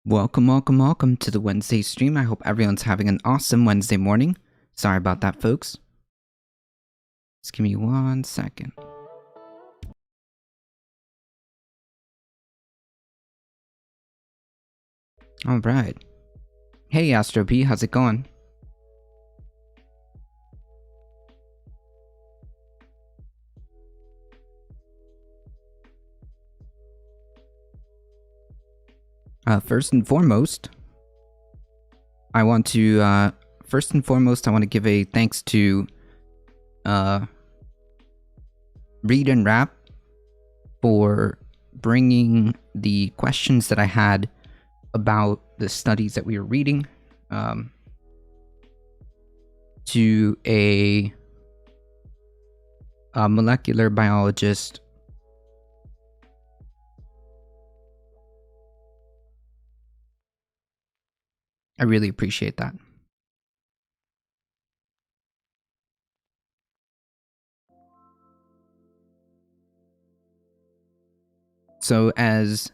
Welcome to the Wednesday stream. I hope everyone's having an awesome Wednesday morning. Sorry about that, folks. Just give me 1 second. All right. Hey, Astro P, how's it going? First and foremost, I want to give a thanks to Read and Rap for bringing the questions that I had about the studies that we were reading to a molecular biologist. I really appreciate that. So as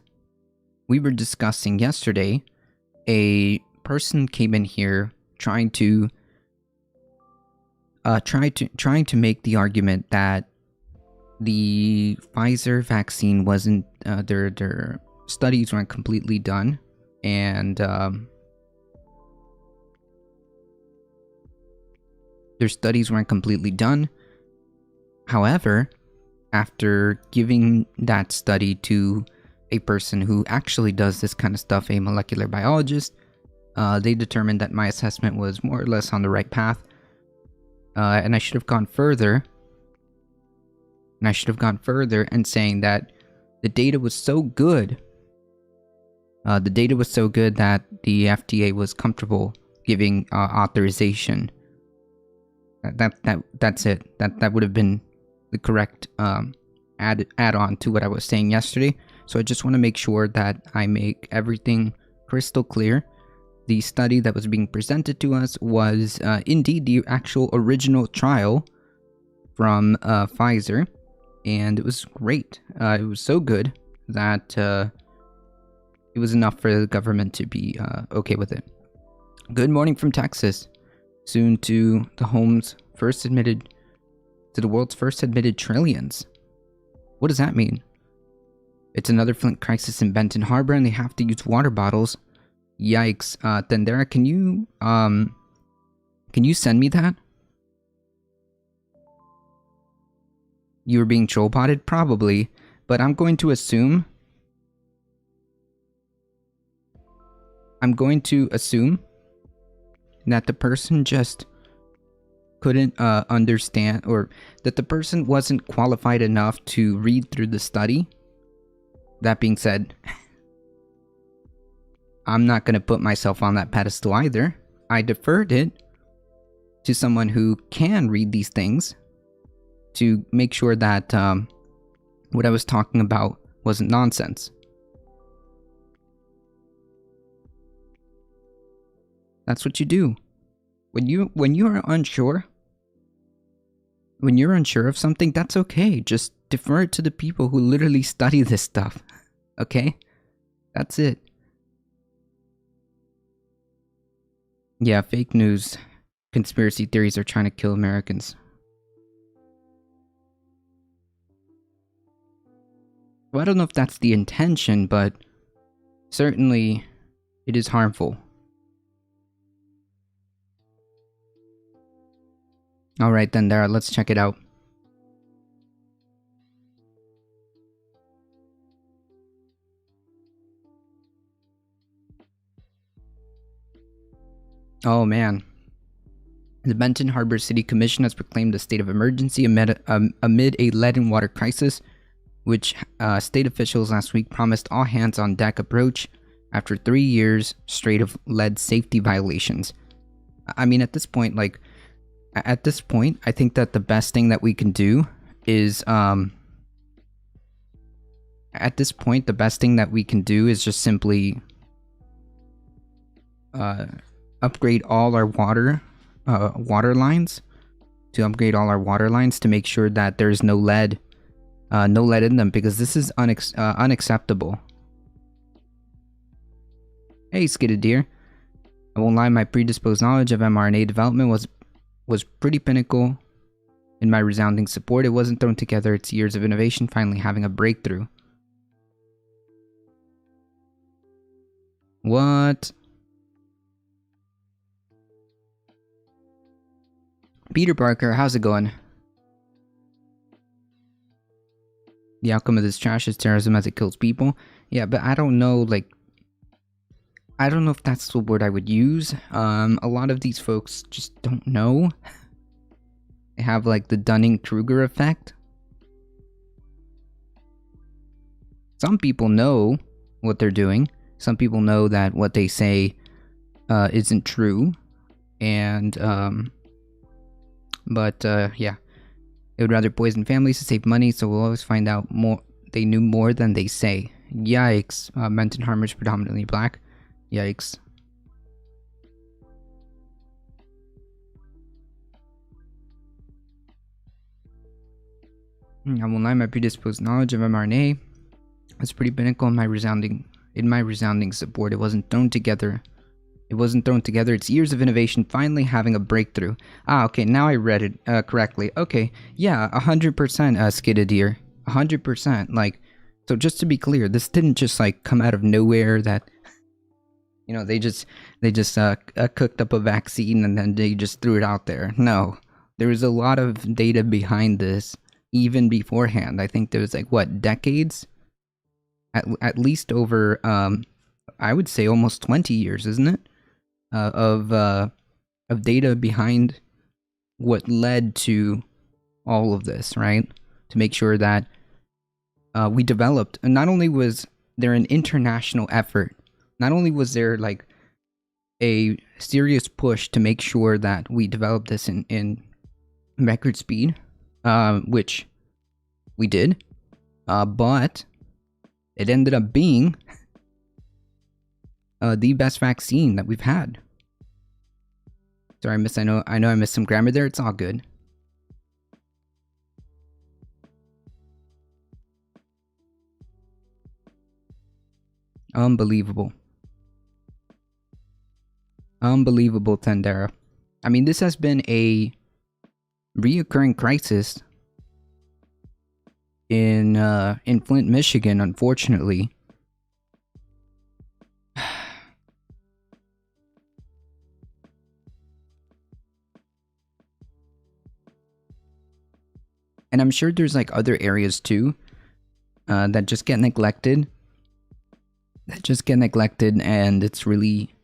we were discussing yesterday, a person came in here trying to make the argument that the Pfizer vaccine wasn't their studies weren't completely done, and their studies weren't completely done. However, after giving that study to a person who actually does this kind of stuff, a molecular biologist, they determined that my assessment was more or less on the right path, and I should have gone further. And saying that the data was so good. The data was so good that the FDA was comfortable giving authorization. That's it. That would have been the correct add-on to what I was saying yesterday. So I just want to make sure that I make everything crystal clear. The study that was being presented to us was indeed the actual original trial from Pfizer, and it was great. It was so good that it was enough for the government to be okay with it. Good morning from Texas. Soon to the world's first admitted trillions. What does that mean? It's another Flint crisis in Benton Harbor, and they have to use water bottles. Yikes! Tendera, can you send me that? You were being troll potted, probably, but I'm going to assume that the person just couldn't understand, or that the person wasn't qualified enough to read through the study. That being said, I'm not going to put myself on that pedestal either. I deferred it to someone who can read these things to make sure that what I was talking about wasn't nonsense. That's what you do. When you're unsure of something, that's okay. Just defer it to the people who literally study this stuff. Okay? That's it. Yeah, fake news, conspiracy theories are trying to kill Americans. Well, I don't know if that's the intention, but certainly it is harmful. Alright then, Dara, let's check it out. Oh man. The Benton Harbor City Commission has proclaimed a state of emergency amid a lead and water crisis, which state officials last week promised all hands on deck approach after 3 years straight of lead safety violations. I mean, at this point, I think that the best thing that we can do is, just simply upgrade all our water lines, to make sure that there's no lead in them, because this is unacceptable. Hey, Skidded Deer. I won't lie, my predisposed knowledge of mRNA development was pretty pinnacle in my resounding support. It wasn't thrown together, its years of innovation finally having a breakthrough. What? Peter Parker, how's it going? The outcome of this trash is terrorism as it kills people. Yeah, but I don't know, like, I don't know if that's the word I would use. A lot of these folks just don't know. They have, like, the Dunning-Kruger effect. Some people know what they're doing. Some people know that what they say isn't true. And, yeah. They would rather poison families to save money, so we'll always find out more. They knew more than they say. Yikes. Menton Harmer's predominantly black. Yikes. I will lie, my predisposed knowledge of mRNA was pretty pinnacle in my resounding support. It wasn't thrown together. It's years of innovation finally having a breakthrough. Ah, okay, now I read it correctly. Okay, yeah, 100% Skidded Deer. 100%. Like, so just to be clear, this didn't just like come out of nowhere that, you know, they just cooked up a vaccine and then they just threw it out there. No, there was a lot of data behind this even beforehand. I think there was like, what, decades? At least over, I would say almost 20 years, isn't it? Of data behind what led to all of this, right? To make sure that we developed, and not only was there an international effort, not only was there like a serious push to make sure that we developed this in record speed, which we did, but it ended up being the best vaccine that we've had. Sorry, I know I missed some grammar there. It's all good. Unbelievable. Unbelievable, Tendera. I mean, this has been a reoccurring crisis in Flint, Michigan, unfortunately. And I'm sure there's like other areas too that just get neglected. And it's really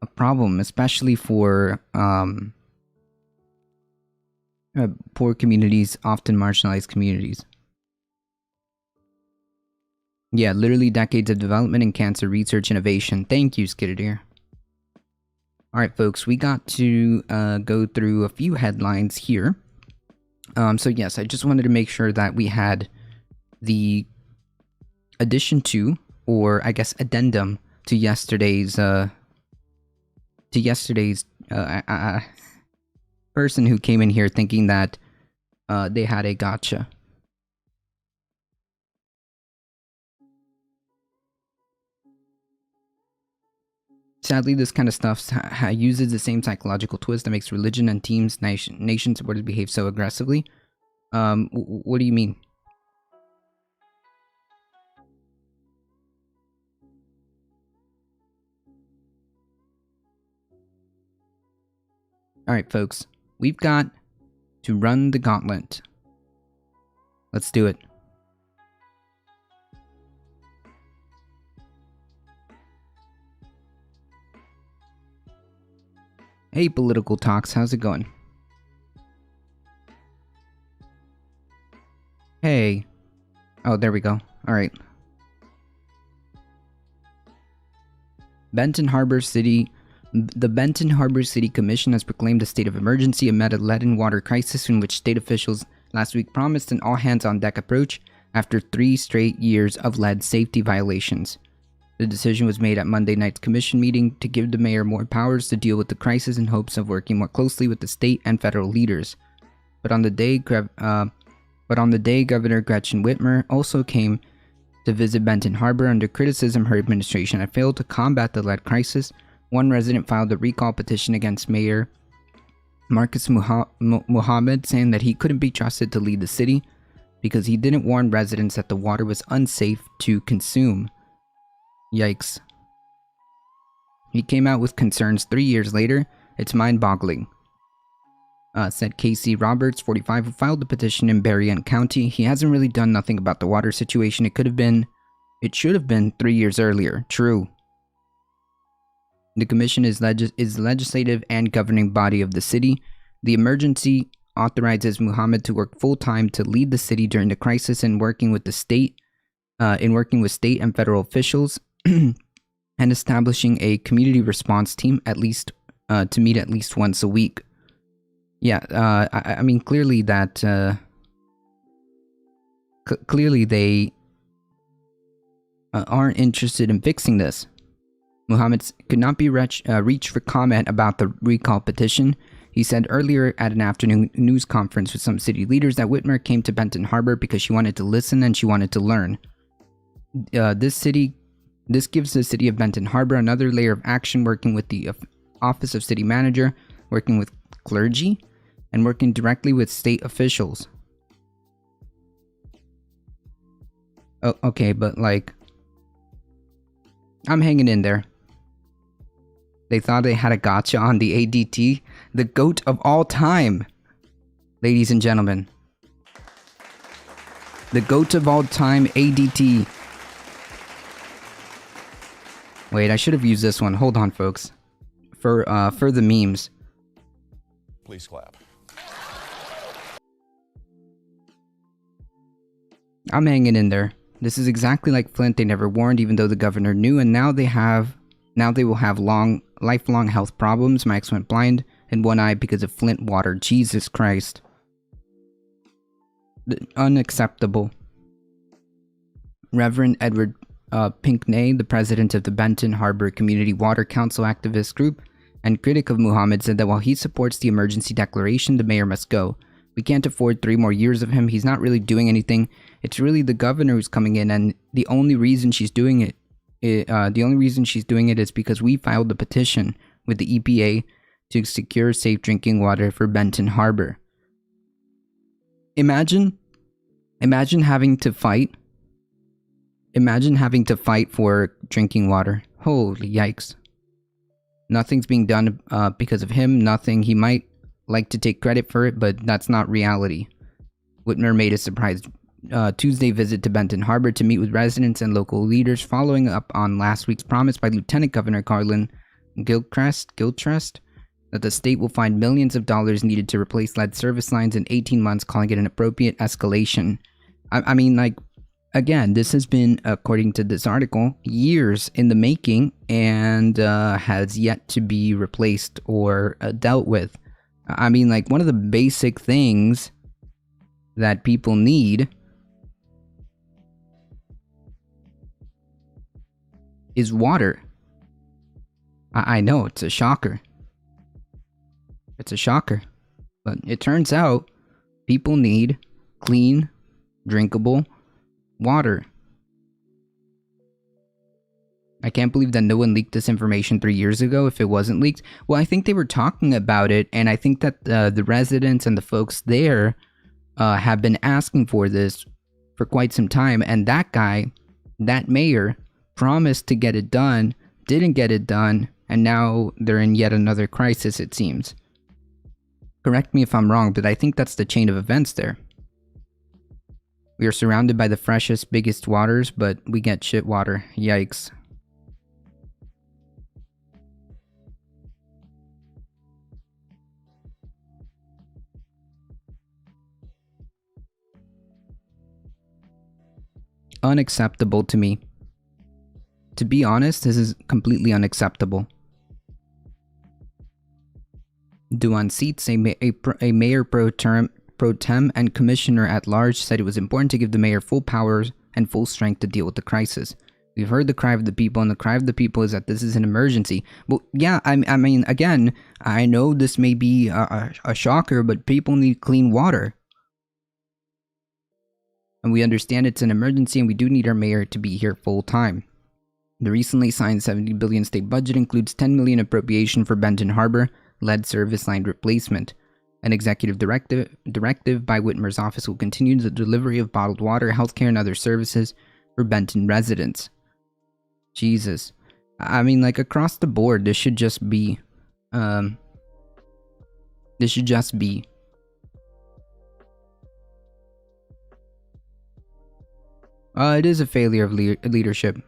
a problem, especially for poor communities, often marginalized communities. Yeah, literally decades of development in cancer research innovation. Thank you, Skiddedeer. Alright, folks, we got to go through a few headlines here. So yes, I just wanted to make sure that we had the addition to, or I guess addendum to yesterday's person who came in here thinking that they had a gotcha. Sadly, this kind of stuff uses the same psychological twist that makes religion and teams, nation supporters behave so aggressively. What do you mean? Alright, folks. We've got to run the gauntlet. Let's do it. Hey, Political Talks, how's it going? Hey. Oh, there we go. Alright. The Benton Harbor City Commission has proclaimed a state of emergency amid a lead and water crisis in which state officials last week promised an all-hands-on-deck approach after 3 straight years of lead safety violations. The decision was made at Monday night's commission meeting to give the mayor more powers to deal with the crisis in hopes of working more closely with the state and federal leaders. But on the day, Governor Gretchen Whitmer also came to visit Benton Harbor. Under criticism, her administration had failed to combat the lead crisis. One resident filed a recall petition against Mayor Marcus Muhammad, saying that he couldn't be trusted to lead the city because he didn't warn residents that the water was unsafe to consume. Yikes. He came out with concerns 3 years later. It's mind-boggling, said Casey Roberts, 45, who filed the petition in Berrien County. He hasn't really done nothing about the water situation. It should have been 3 years earlier. True. The commission is the legislative and governing body of the city. The emergency authorizes Muhammad to work full-time to lead the city during the crisis and working with state and federal officials and establishing a community response team to meet at least once a week. Yeah, I mean, clearly that clearly they aren't interested in fixing this. Muhammad could not be reached for comment about the recall petition. He said earlier at an afternoon news conference with some city leaders that Whitmer came to Benton Harbor because she wanted to listen and she wanted to learn. This gives the city of Benton Harbor another layer of action, working with the Office of City Manager, working with clergy, and working directly with state officials. Oh, okay, but like, I'm hanging in there. They thought they had a gotcha on the ADT, the GOAT of all time. Ladies and gentlemen. The GOAT of all time, ADT. Wait, I should have used this one. Hold on, folks. For the memes. Please clap. I'm hanging in there. This is exactly like Flint. They never warned, even though the governor knew, and now they will have lifelong health problems. My ex went blind in one eye because of Flint water. Jesus Christ. Unacceptable. Reverend Edward Pinckney, the president of the Benton Harbor Community Water Council activist group and critic of Muhammad, said that while he supports the emergency declaration, the mayor must go. We can't afford 3 more years of him. He's not really doing anything. It's really the governor who's coming in, and the only reason she's doing it is because we filed the petition with the EPA to secure safe drinking water for Benton Harbor. Imagine having to fight. Imagine having to fight for drinking water. Holy yikes. Nothing's being done because of him. Nothing. He might like to take credit for it, but that's not reality. Whitmer made a surprise Tuesday visit to Benton Harbor to meet with residents and local leaders, following up on last week's promise by Lieutenant Governor Garland Gilchrist that the state will find millions of dollars needed to replace lead service lines in 18 months, calling it an appropriate escalation. I mean, like, again, this has been, according to this article, years in the making and has yet to be replaced or dealt with. I mean, like, one of the basic things that people need is water. I know, it's a shocker. It's a shocker. But it turns out people need clean, drinkable water. I can't believe that no one leaked this information 3 years ago if it wasn't leaked. Well, I think they were talking about it, and I think that the residents and the folks there have been asking for this for quite some time, and that guy, that mayor, promised to get it done, didn't get it done, and now they're in yet another crisis, it seems. Correct me if I'm wrong, but I think that's the chain of events there. We are surrounded by the freshest, biggest waters, but we get shit water. Yikes. Unacceptable to me. To be honest, this is completely unacceptable. Duan Seats, a mayor pro tem and commissioner at large, said it was important to give the mayor full powers and full strength to deal with the crisis. We've heard the cry of the people, and the cry of the people is that this is an emergency. Well, yeah, I mean, again, I know this may be a shocker, but people need clean water. And we understand it's an emergency and we do need our mayor to be here full time. The recently signed $70 billion state budget includes $10 million appropriation for Benton Harbor lead service line replacement. An executive directive by Whitmer's office will continue the delivery of bottled water, healthcare, and other services for Benton residents. Jesus. I mean, like, across the board, this should just be, it is a failure of leadership.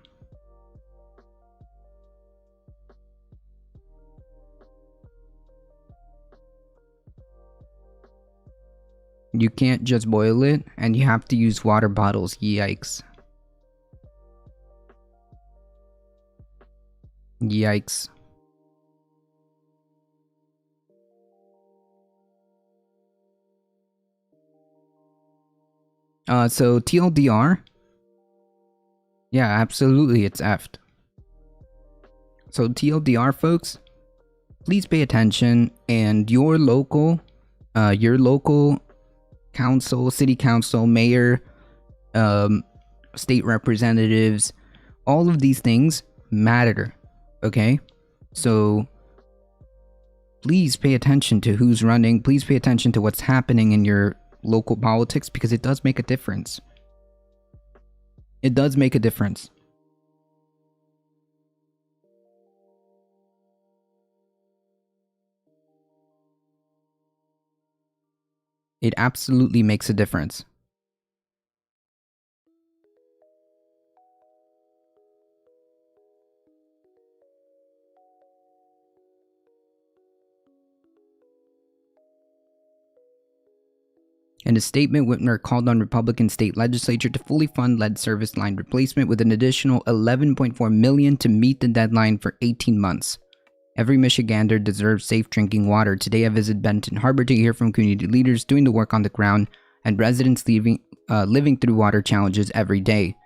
You can't just boil it, and you have to use water bottles. Yikes. Yikes. So TLDR? Yeah, absolutely, it's effed. So TLDR, folks, please pay attention, and your local council, city council, mayor, state representatives, all of these things matter, okay? So please pay attention to who's running. Please pay attention to what's happening in your local politics, because it does make a difference. It does make a difference. It absolutely makes a difference. In a statement, Whitmer called on Republican state legislature to fully fund lead service line replacement with an additional $11.4 million to meet the deadline for 18 months. Every Michigander deserves safe drinking water. Today I visited Benton Harbor to hear from community leaders doing the work on the ground and residents living through water challenges every day.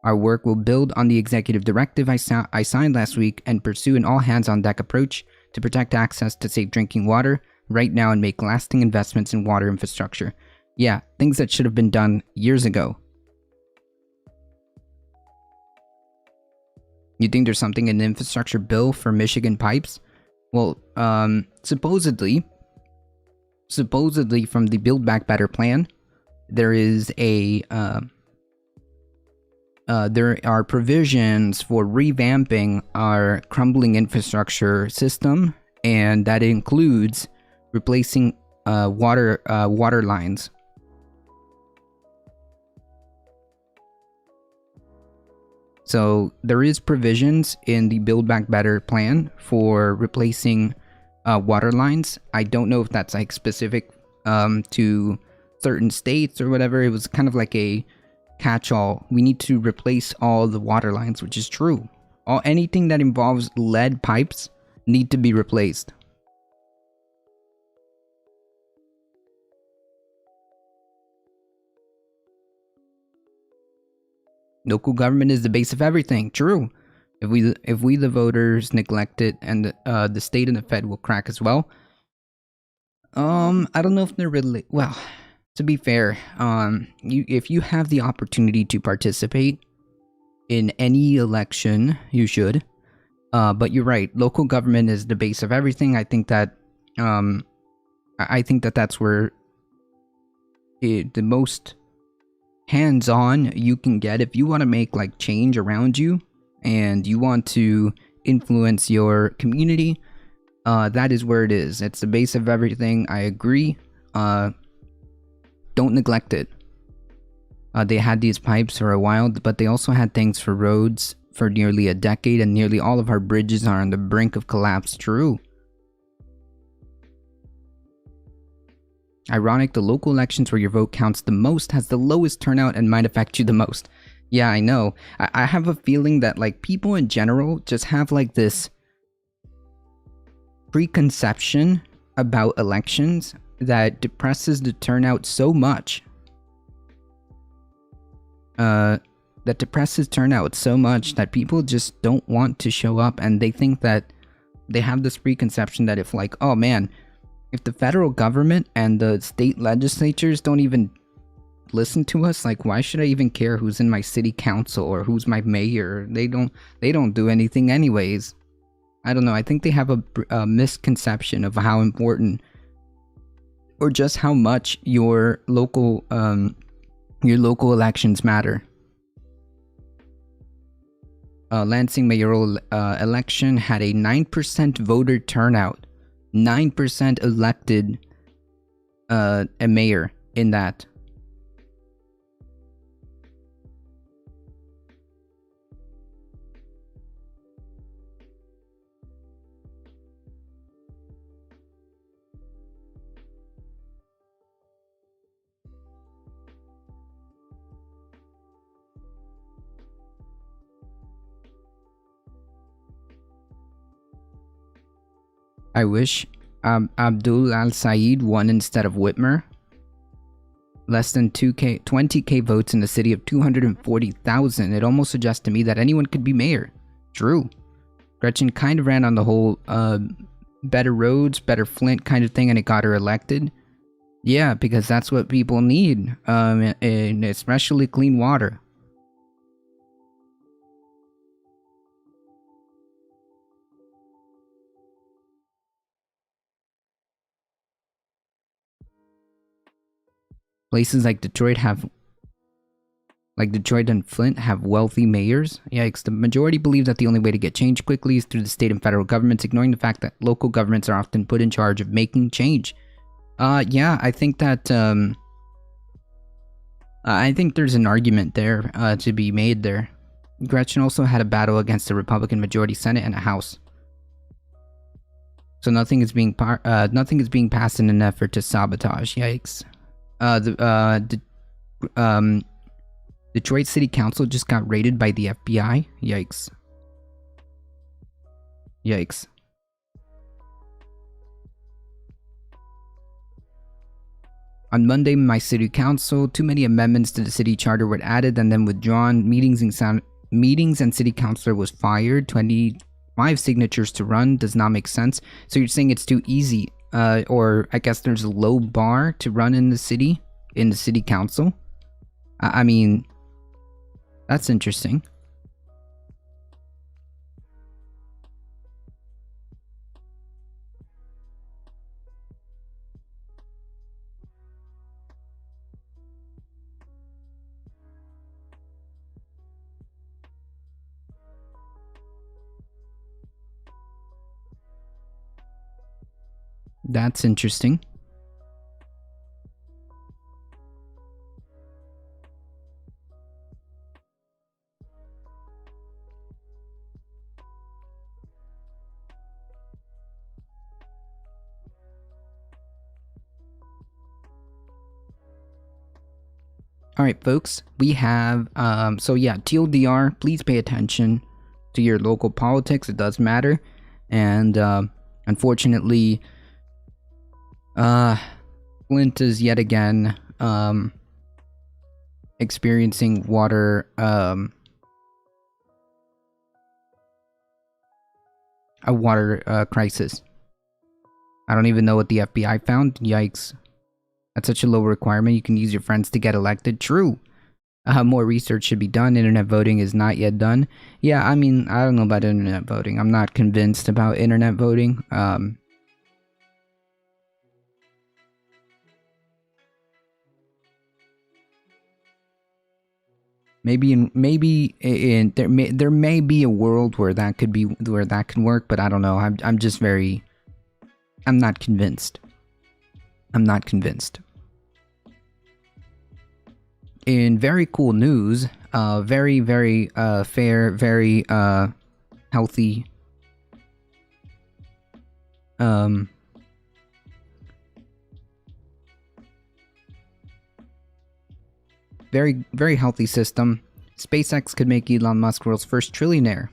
Our work will build on the executive directive I signed last week and pursue an all-hands-on-deck approach to protect access to safe drinking water right now and make lasting investments in water infrastructure. Yeah, things that should have been done years ago. You think there's something in the infrastructure bill for Michigan pipes? Well, supposedly from the Build Back Better plan, there is there are provisions for revamping our crumbling infrastructure system, and that includes replacing water lines. So there is provisions in the Build Back Better plan for replacing water lines. I don't know if that's like specific to certain states or whatever. It was kind of like a catch-all. We need to replace all the water lines, which is true. Anything that involves lead pipes need to be replaced. Local government is the base of everything. True. If we the voters neglect it, and the state and the Fed will crack as well. I don't know if they're really well. To be fair, if you have the opportunity to participate in any election, you should. But you're right. Local government is the base of everything. I think that that's where the most hands-on you can get if you want to make like change around you and you want to influence your community. That is where it is. It's the base of everything. I agree. Don't neglect it. They had these pipes for a while, but they also had things for roads for nearly a decade, and nearly all of our bridges are on the brink of collapse. True. Ironic, the local elections where your vote counts the most has the lowest turnout and might affect you the most. Yeah, I know. I have a feeling that like people in general just have like this preconception about elections that depresses the turnout so much. That people just don't want to show up, and they think that they have this preconception that if like, oh man, if the federal government and the state legislatures don't even listen to us? Like, why should I even care who's in my city council or who's my mayor? They don't do anything anyways. I don't know. I think they have a misconception of how important or just how much your local elections matter. Lansing mayoral election had a 9% voter turnout. 9% elected a mayor in that. I wish Abdul Al-Said won instead of Whitmer. Less than 20k votes in the city of 240,000. It almost suggests to me that anyone could be mayor. True. Gretchen kind of ran on the whole better roads, better Flint kind of thing, and it got her elected. Yeah, because that's what people need, and especially clean water. Places like Detroit and Flint have wealthy mayors. Yikes, the majority believe that the only way to get change quickly is through the state and federal governments, ignoring the fact that local governments are often put in charge of making change. Yeah, I think that, I think there's an argument there, to be made there. Gretchen also had a battle against the Republican majority Senate and a House. So nothing is being passed in an effort to sabotage. Yikes. Detroit City Council just got raided by the FBI. Yikes. Yikes. On Monday, my city council, too many amendments to the city charter were added and then withdrawn. Meetings and city councilor was fired. 25 signatures to run does not make sense. So you're saying it's too easy. Or I guess there's a low bar to run in the city council. I mean, that's interesting. That's interesting. Alright folks, we have, so yeah, TLDR, please pay attention to your local politics, it does matter, and unfortunately, Flint is yet again, experiencing water, a water crisis. I don't even know what the FBI found, yikes. That's such a low requirement. You can use your friends to get elected. True. More research should be done. Internet voting is not yet done. Yeah, I mean, I don't know about internet voting. I'm not convinced about internet voting. There may be a world where that can work, but I don't know. I'm not convinced. I'm not convinced. In very cool news, very fair, very healthy, very healthy system. Spacex could make Elon Musk world's first trillionaire.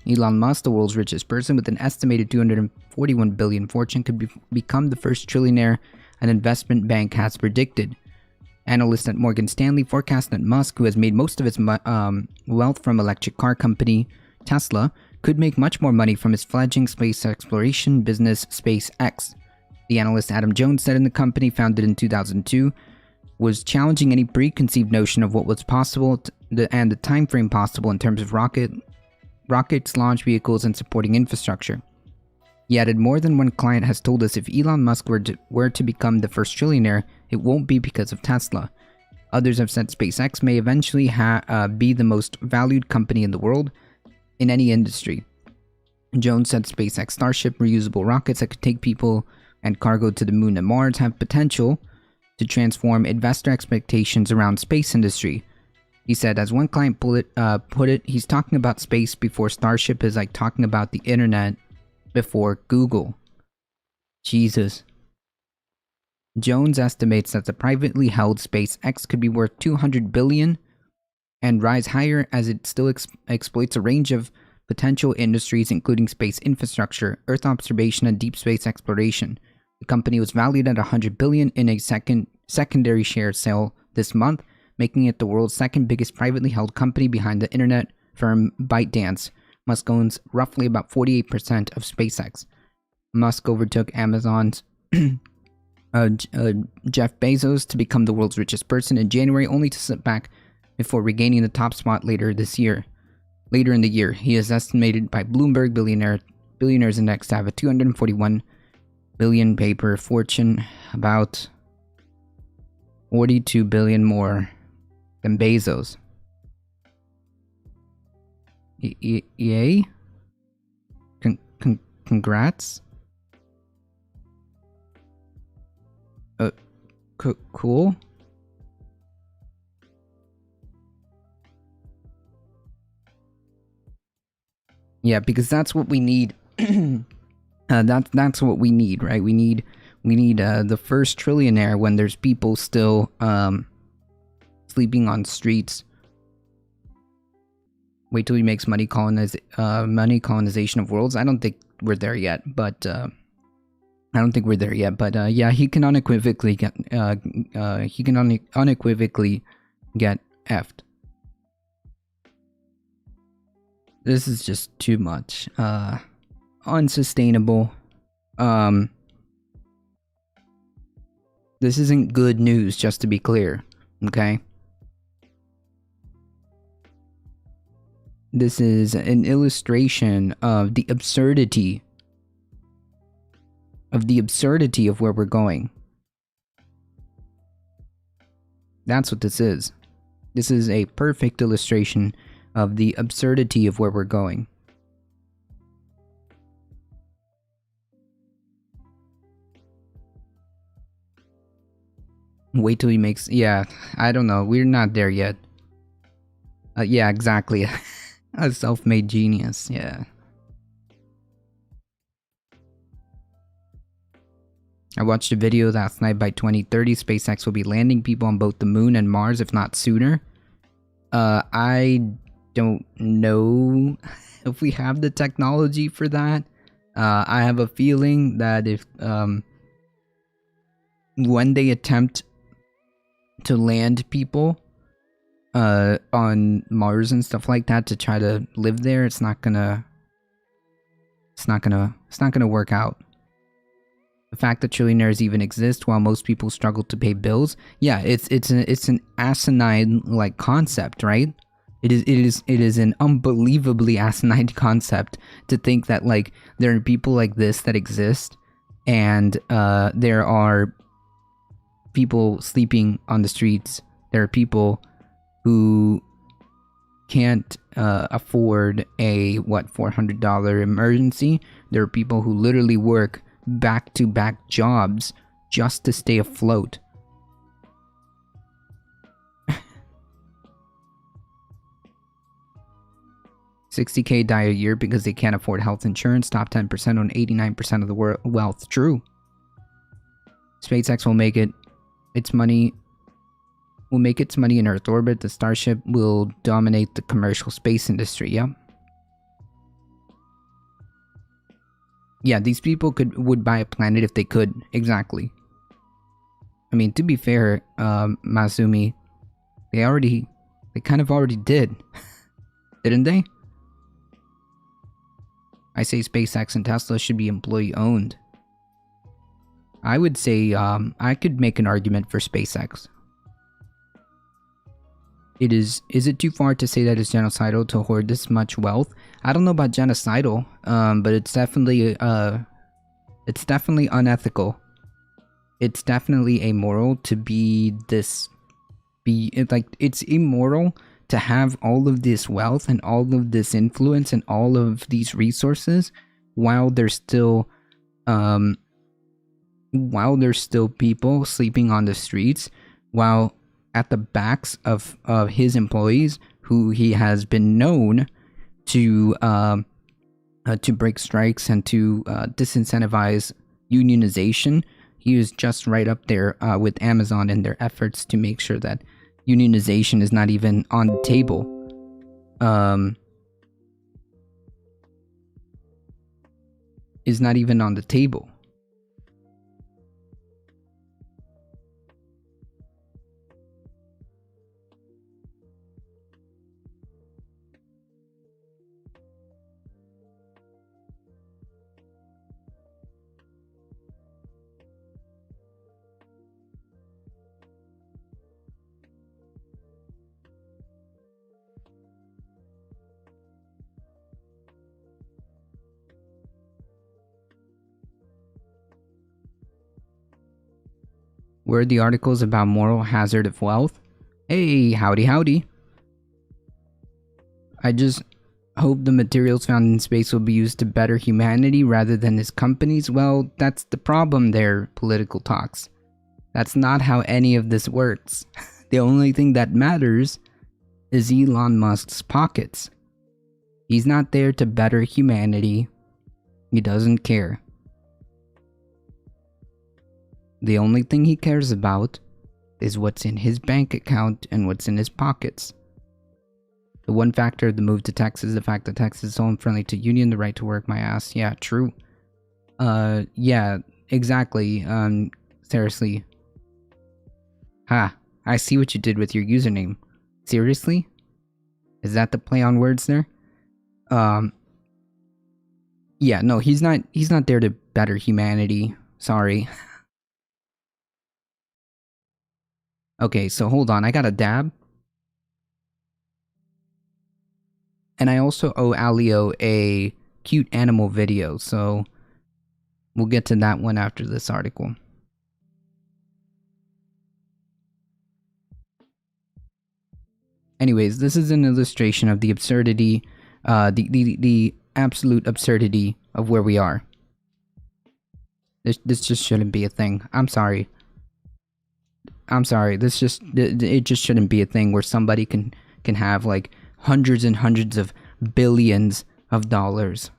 Elon Musk, the world's richest person with an estimated 241 billion fortune, could become the first trillionaire an investment bank has predicted. Analysts at Morgan Stanley forecast that Musk, who has made most of his wealth from electric car company Tesla, could make much more money from his fledgling space exploration business SpaceX. The analyst Adam Jones said in the company, founded in 2002, was challenging any preconceived notion of what was possible and the time frame possible in terms of rockets, launch vehicles, and supporting infrastructure. He added, more than one client has told us if Elon Musk were to become the first trillionaire, it won't be because of Tesla. Others have said SpaceX may eventually be the most valued company in the world in any industry. Jones said SpaceX Starship reusable rockets that could take people and cargo to the moon and Mars have potential to transform investor expectations around space industry. He said, as one client put it, he's talking about space before Starship is like talking about the internet before Google. Jesus. Jones estimates that the privately held SpaceX could be worth $200 billion and rise higher as it still exploits a range of potential industries including space infrastructure, Earth observation, and deep space exploration. The company was valued at $100 billion in a secondary share sale this month, making it the world's second biggest privately held company behind the internet firm ByteDance. Musk owns roughly about 48% of SpaceX. Musk overtook Amazon's Jeff Bezos to become the world's richest person in January, only to sit back before regaining the top spot later in the year. He is estimated by Bloomberg Billionaires Index to have a 241 billion paper fortune, about 42 billion more than Bezos. Yay? Congrats. Cool. Yeah, because that's what we need. That's what we need, right? We need the first trillionaire when there's people still sleeping on streets. Wait till he makes money colonization of worlds. I don't think we're there yet, but yeah, he can unequivocally get effed. This is just too much. Unsustainable. This isn't good news, just to be clear, okay? This is an illustration of the absurdity of where we're going. That's what this is. This is a perfect illustration of the absurdity of where we're going. Wait till he makes... Yeah, I don't know. We're not there yet. Yeah, exactly. A self-made genius, yeah. I watched a video last night. By 2030, SpaceX will be landing people on both the moon and Mars, if not sooner. I don't know if we have the technology for that. I have a feeling that if when they attempt to land people on Mars and stuff like that to try to live there, it's not gonna work out. The fact that trillionaires even exist while most people struggle to pay bills, yeah, it's an asinine like concept, right? It is an unbelievably asinine concept to think that like there are people like this that exist, and there are people sleeping on the streets. There are people who can't afford a $400 emergency. There are people who literally work back-to-back jobs just to stay afloat. $60K die a year because they can't afford health insurance. Top 10% on 89% of the wealth. True. SpaceX will make its money in Earth orbit. The Starship will dominate the commercial space industry. Yeah. Yeah, these people would buy a planet if they could. Exactly. I mean, to be fair, Masumi, they kind of already did. Didn't they? I say SpaceX and Tesla should be employee owned. I would say I could make an argument for SpaceX. Is it too far to say that it's genocidal to hoard this much wealth? I don't know about genocidal, but it's definitely unethical. It's definitely amoral to it's immoral to have all of this wealth and all of this influence and all of these resources while there's still people sleeping on the streets, while at the backs of his employees who he has been known to break strikes and to disincentivize unionization. He was just right up there with Amazon in their efforts to make sure that unionization is not even on the table. Is not even on the table. Where are the articles about moral hazard of wealth? Hey, howdy. I just hope the materials found in space will be used to better humanity rather than his companies. Well, that's the problem there, political talks. That's not how any of this works. The only thing that matters is Elon Musk's pockets. He's not there to better humanity. He doesn't care. The only thing he cares about is what's in his bank account and what's in his pockets. The one factor of the move to Texas, the fact that Texas is so unfriendly to union, the right to work, my ass. Yeah, true. Yeah, exactly. Seriously. Ha, I see what you did with your username. Seriously? Is that the play on words there? Yeah, no, he's not there to better humanity. Sorry. Okay, so hold on, I got a dab. And I also owe Alio a cute animal video, so we'll get to that one after this article. Anyways, this is an illustration of the absurdity, the absolute absurdity of where we are. This just shouldn't be a thing. I'm sorry. It just shouldn't be a thing where somebody can have like hundreds and hundreds of billions of dollars.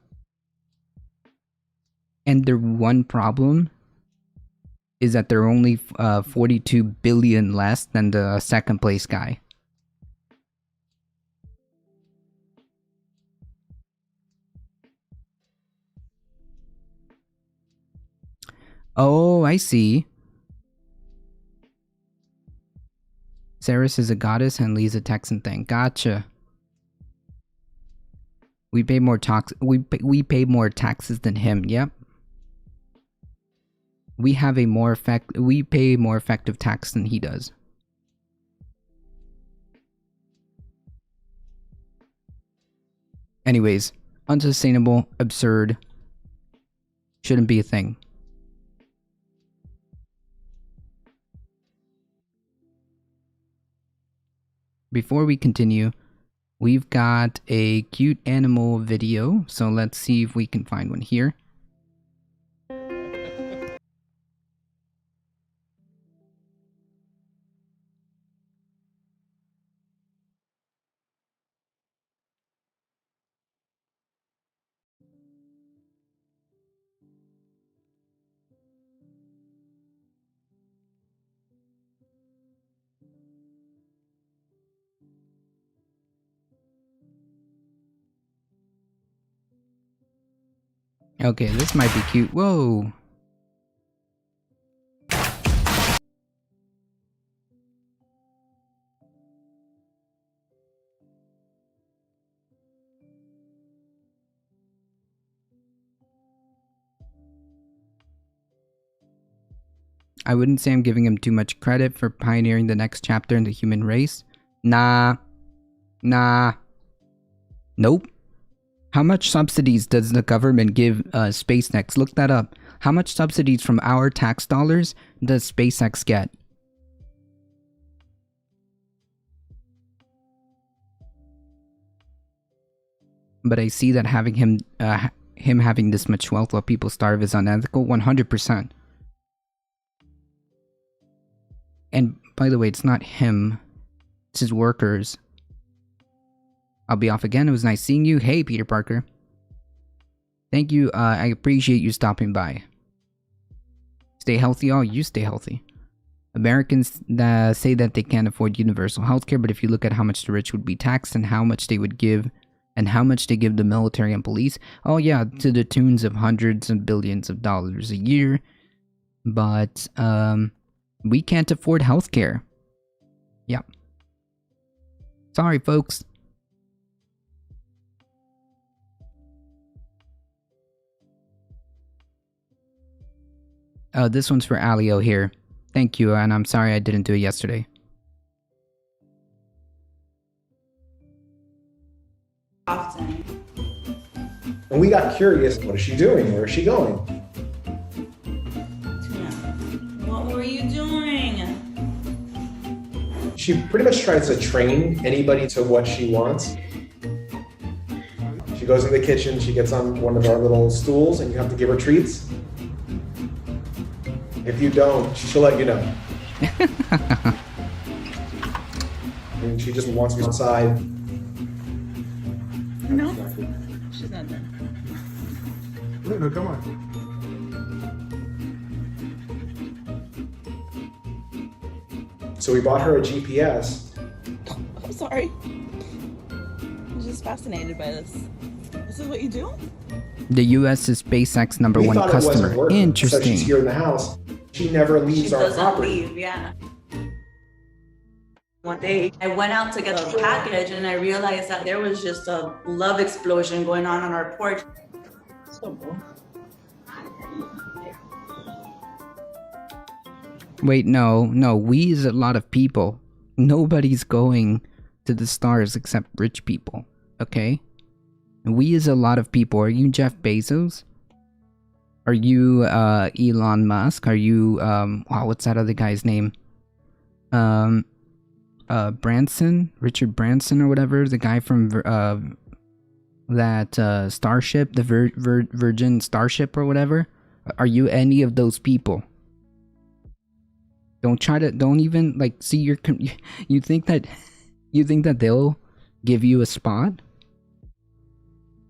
And their one problem is that they're only 42 billion less than the second place guy. Oh, I see. Ceres is a goddess and Lee's a Texan thing. Gotcha. We pay more we pay more taxes than him. Yep. We pay more effective tax than he does. Anyways, unsustainable, absurd, shouldn't be a thing. Before we continue, we've got a cute animal video, so let's see if we can find one here. Okay, this might be cute. Whoa. I wouldn't say I'm giving him too much credit for pioneering the next chapter in the human race. Nah. Nope. How much subsidies does the government give SpaceX? Look that up. How much subsidies from our tax dollars does SpaceX get? But I see that having him having this much wealth while people starve is unethical. 100%. And by the way, it's not him. It's his workers. I'll be off again. It was nice seeing you. Hey, Peter Parker. Thank you. I appreciate you stopping by. Stay healthy, all. You stay healthy. Americans say that they can't afford universal healthcare, but if you look at how much the rich would be taxed and how much they would give, and how much they give the military and police, oh yeah, to the tunes of hundreds of billions of dollars a year. But we can't afford healthcare. Yeah. Sorry, folks. This one's for Alio here. Thank you, and I'm sorry I didn't do it yesterday. Often. And we got curious, what is she doing? Where is she going? What were you doing? She pretty much tries to train anybody to what she wants. She goes in the kitchen, she gets on one of our little stools, and you have to give her treats. If you don't, she'll let you know. And she just wants me outside. No, she's not done. No, come on. So we bought her a GPS. I'm sorry. I'm just fascinated by this. This is what you do? The U.S. is SpaceX number We one thought it wasn't customer. working, Interesting. So she's here in the house. She never leaves our property. Leave, yeah. One day, I went out to get a package and I realized that there was just a love explosion going on our porch. So cool. Wait, no, we is a lot of people. Nobody's going to the stars except rich people, okay? We is a lot of people. Are you Jeff Bezos? Are you Elon Musk? Are you wow, what's that other guy's name? Branson? Richard Branson or whatever, the guy from that starship, the Virgin Starship or whatever? Are you any of those people? Don't even like see your you think that they'll give you a spot?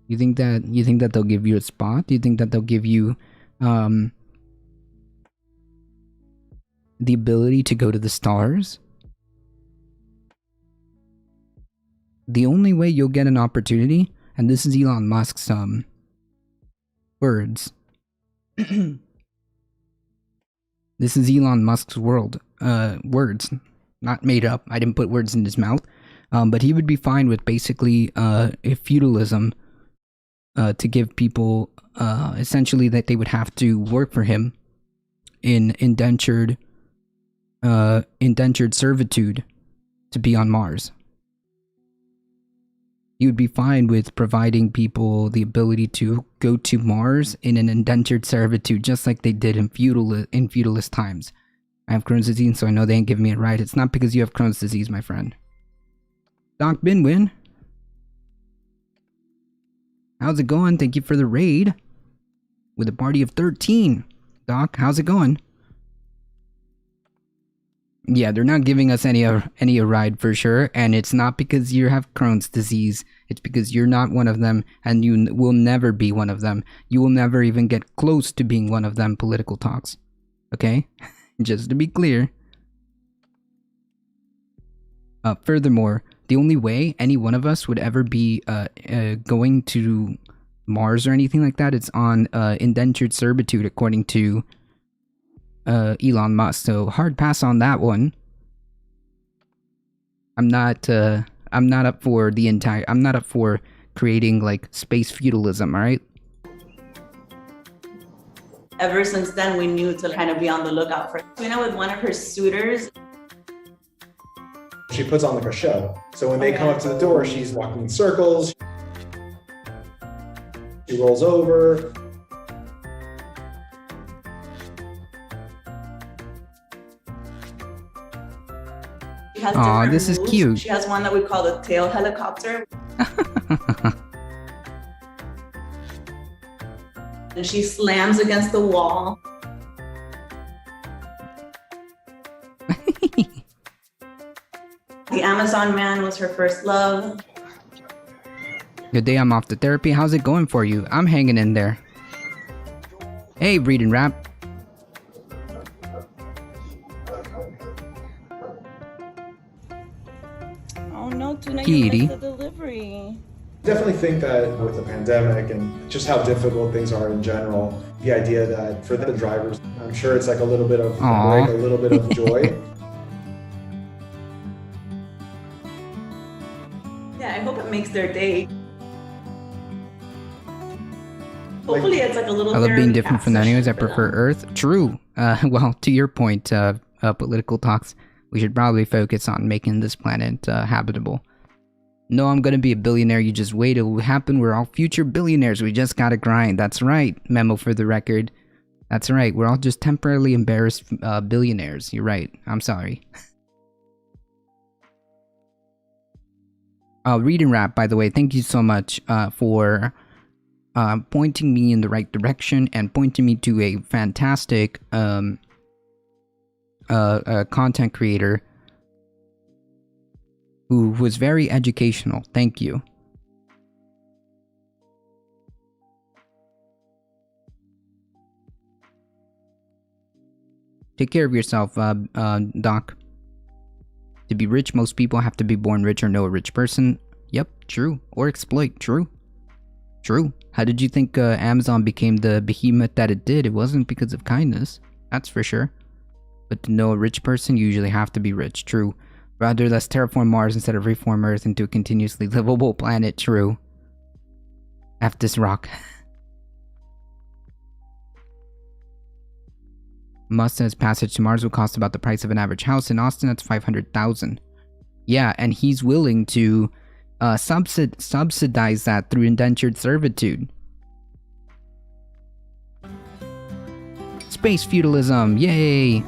You think that they'll give you a spot? Do you think that they'll give you the ability to go to the stars? The only way you'll get an opportunity, and this is Elon Musk's words. This is Elon Musk's words, not made up. I didn't put words in his mouth. But he would be fine with basically feudalism, to give people essentially that they would have to work for him in indentured servitude to be on Mars. He would be fine with providing people the ability to go to Mars in an indentured servitude, just like they did in feudalist times. I have Crohn's disease, so I know they ain't giving me it right. It's not because you have Crohn's disease, my friend. Doc Binwin. How's it going? Thank you for the raid. With a party of 13. Doc, how's it going? Yeah, they're not giving us any a ride for sure, and it's not because you have Crohn's disease. It's because you're not one of them, and you will never be one of them. You will never even get close to being one of them. Political talks, okay? Just to be clear. Furthermore, the only way any one of us would ever be going to Mars or anything like that is on indentured servitude, according to Elon Musk. So hard pass on that one. I'm not up for I'm not up for creating like space feudalism, all right? Ever since then, we knew to kind of be on the lookout for Tuna with one of her suitors. She puts on like a show. So when they come up to the door, she's walking in circles. She rolls over. She has Aw, different this is moves. cute. She has one that we call the tail helicopter. And she slams against the wall. The Amazon man was her first love. Good day, I'm off to therapy. How's it going for you? I'm hanging in there. Hey, reading rap. Oh no, Tuna, Kitty. you missed the delivery. Definitely think that with the pandemic and just how difficult things are in general, the idea that for the drivers, I'm sure it's like a little bit of a Aw. break, a little bit of joy. Yeah, I hope it makes their day. Hopefully it's like a little I love being therapy different from the session anyways. I for prefer them. Earth. True. Well, to your point, political talks, we should probably focus on making this planet habitable. No, I'm gonna be a billionaire. You just wait. It will happen. We're all future billionaires. We just gotta grind. That's right. Memo for the record. That's right. We're all just temporarily embarrassed billionaires. You're right. I'm sorry. Reading rap, by the way. Thank you so much for pointing me in the right direction and pointing me to a fantastic content creator who was very educational. Thank you. Take care of yourself, Doc. To be rich, most people have to be born rich or know a rich person. Yep, true. Or exploit. True. True. How did you think Amazon became the behemoth that it did? It wasn't because of kindness. That's for sure. But to know a rich person, you usually have to be rich. True. Rather, let's terraform Mars instead of reform Earth into a continuously livable planet. True. F this rock. Musk says passage to Mars will cost about the price of an average house in Austin. That's $500,000. Yeah, and he's willing to subsidize that through indentured servitude. Space feudalism, yay!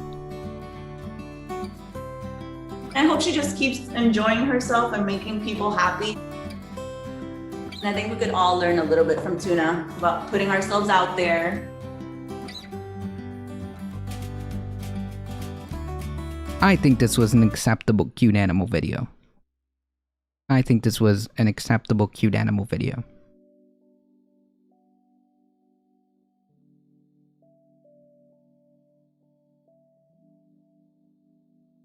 I hope she just keeps enjoying herself and making people happy. And I think we could all learn a little bit from Tuna about putting ourselves out there. I think this was an acceptable cute animal video. I think this was an acceptable cute animal video.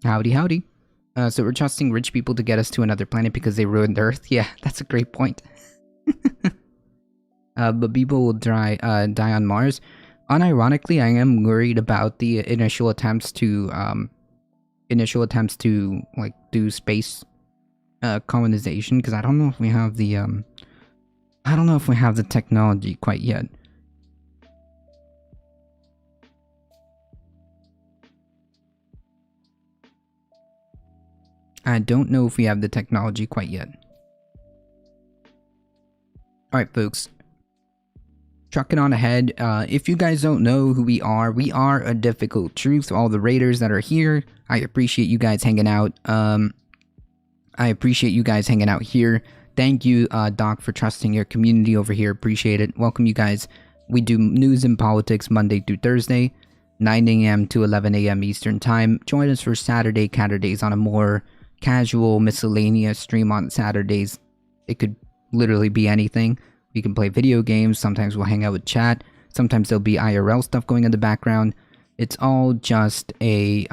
Howdy, howdy. So we're trusting rich people to get us to another planet because they ruined Earth? Yeah, that's a great point. But people will die on Mars. Unironically, I am worried about the initial attempts to like do space colonization, because I don't know if we have the technology quite yet. I don't know if we have the technology quite yet. Alright, folks. Trucking on ahead. If you guys don't know who we are a difficult truth. All the raiders that are here, I appreciate you guys hanging out. I appreciate you guys hanging out here. Thank you, Doc, for trusting your community over here. Appreciate it. Welcome, you guys. We do news and politics Monday through Thursday, 9 a.m. to 11 a.m. Eastern Time. Join us for Saturdays on a more casual, miscellaneous stream on Saturdays. It could literally be anything. We can play video games. Sometimes we'll hang out with chat. Sometimes there'll be IRL stuff going in the background. It's all just it's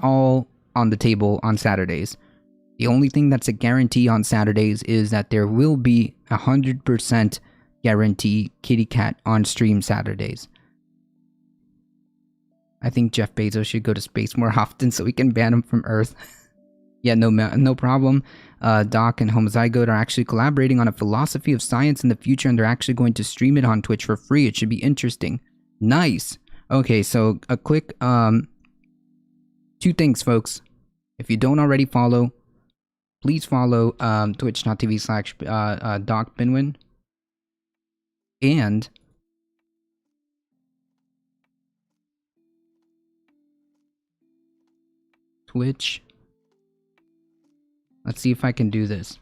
all on the table on Saturdays. The only thing that's a guarantee on Saturdays is that there will be 100% guarantee kitty cat on stream Saturdays. I think Jeff Bezos should go to space more often so we can ban him from Earth. Yeah, no problem. Doc and Homozygote are actually collaborating on a philosophy of science in the future, and they're actually going to stream it on Twitch for free. It should be interesting. Nice. Okay, so a quick 2 things, folks. If you don't already follow, please follow twitch.tv/Doc Binwin. And Twitch. Let's see if I can do this.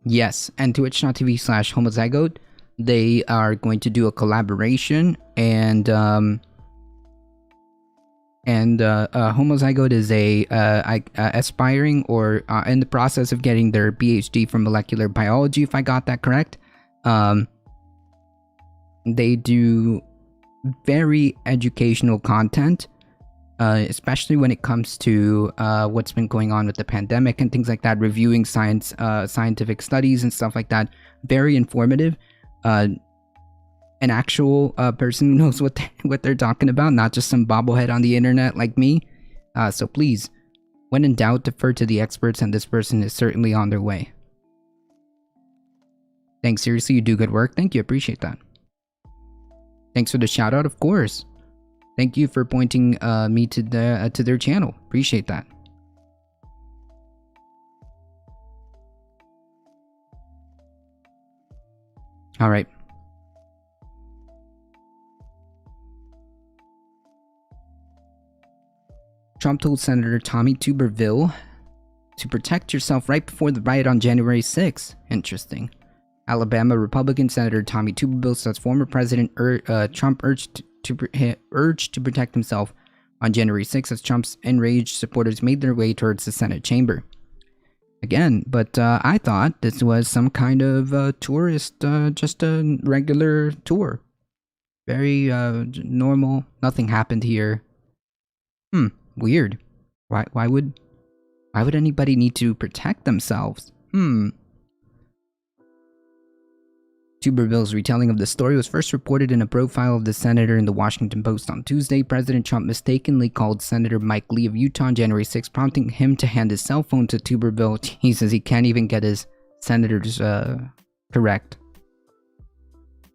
Yes, and twitch.tv/Homozygote. They are going to do a collaboration, and Homozygote is a aspiring or in the process of getting their PhD from molecular biology, if I got that correct. They do very educational content, especially when it comes to what's been going on with the pandemic and things like that, reviewing scientific studies and stuff like that. Very informative. An actual person who knows what they're talking about, not just some bobblehead on the internet like me. So please, when in doubt, defer to the experts, and this person is certainly on their way. Thanks, seriously, you do good work. Thank you, appreciate that. Thanks for the shout out, of course. Thank you for pointing me to their channel. Appreciate that. All right. Trump told Senator Tommy Tuberville to protect yourself right before the riot on January 6th. Interesting. Alabama Republican Senator Tommy Tuberville says former President Trump urged to protect himself on January 6th as Trump's enraged supporters made their way towards the Senate chamber. Again, but I thought this was some kind of tourist, just a regular tour. Very normal. Nothing happened here. Weird. Why would anybody need to protect themselves? Tuberville's retelling of the story was first reported in a profile of the senator in the Washington Post on Tuesday. President Trump mistakenly called Senator Mike Lee of Utah on January 6, prompting him to hand his cell phone to Tuberville. He says he can't even get his senators correct.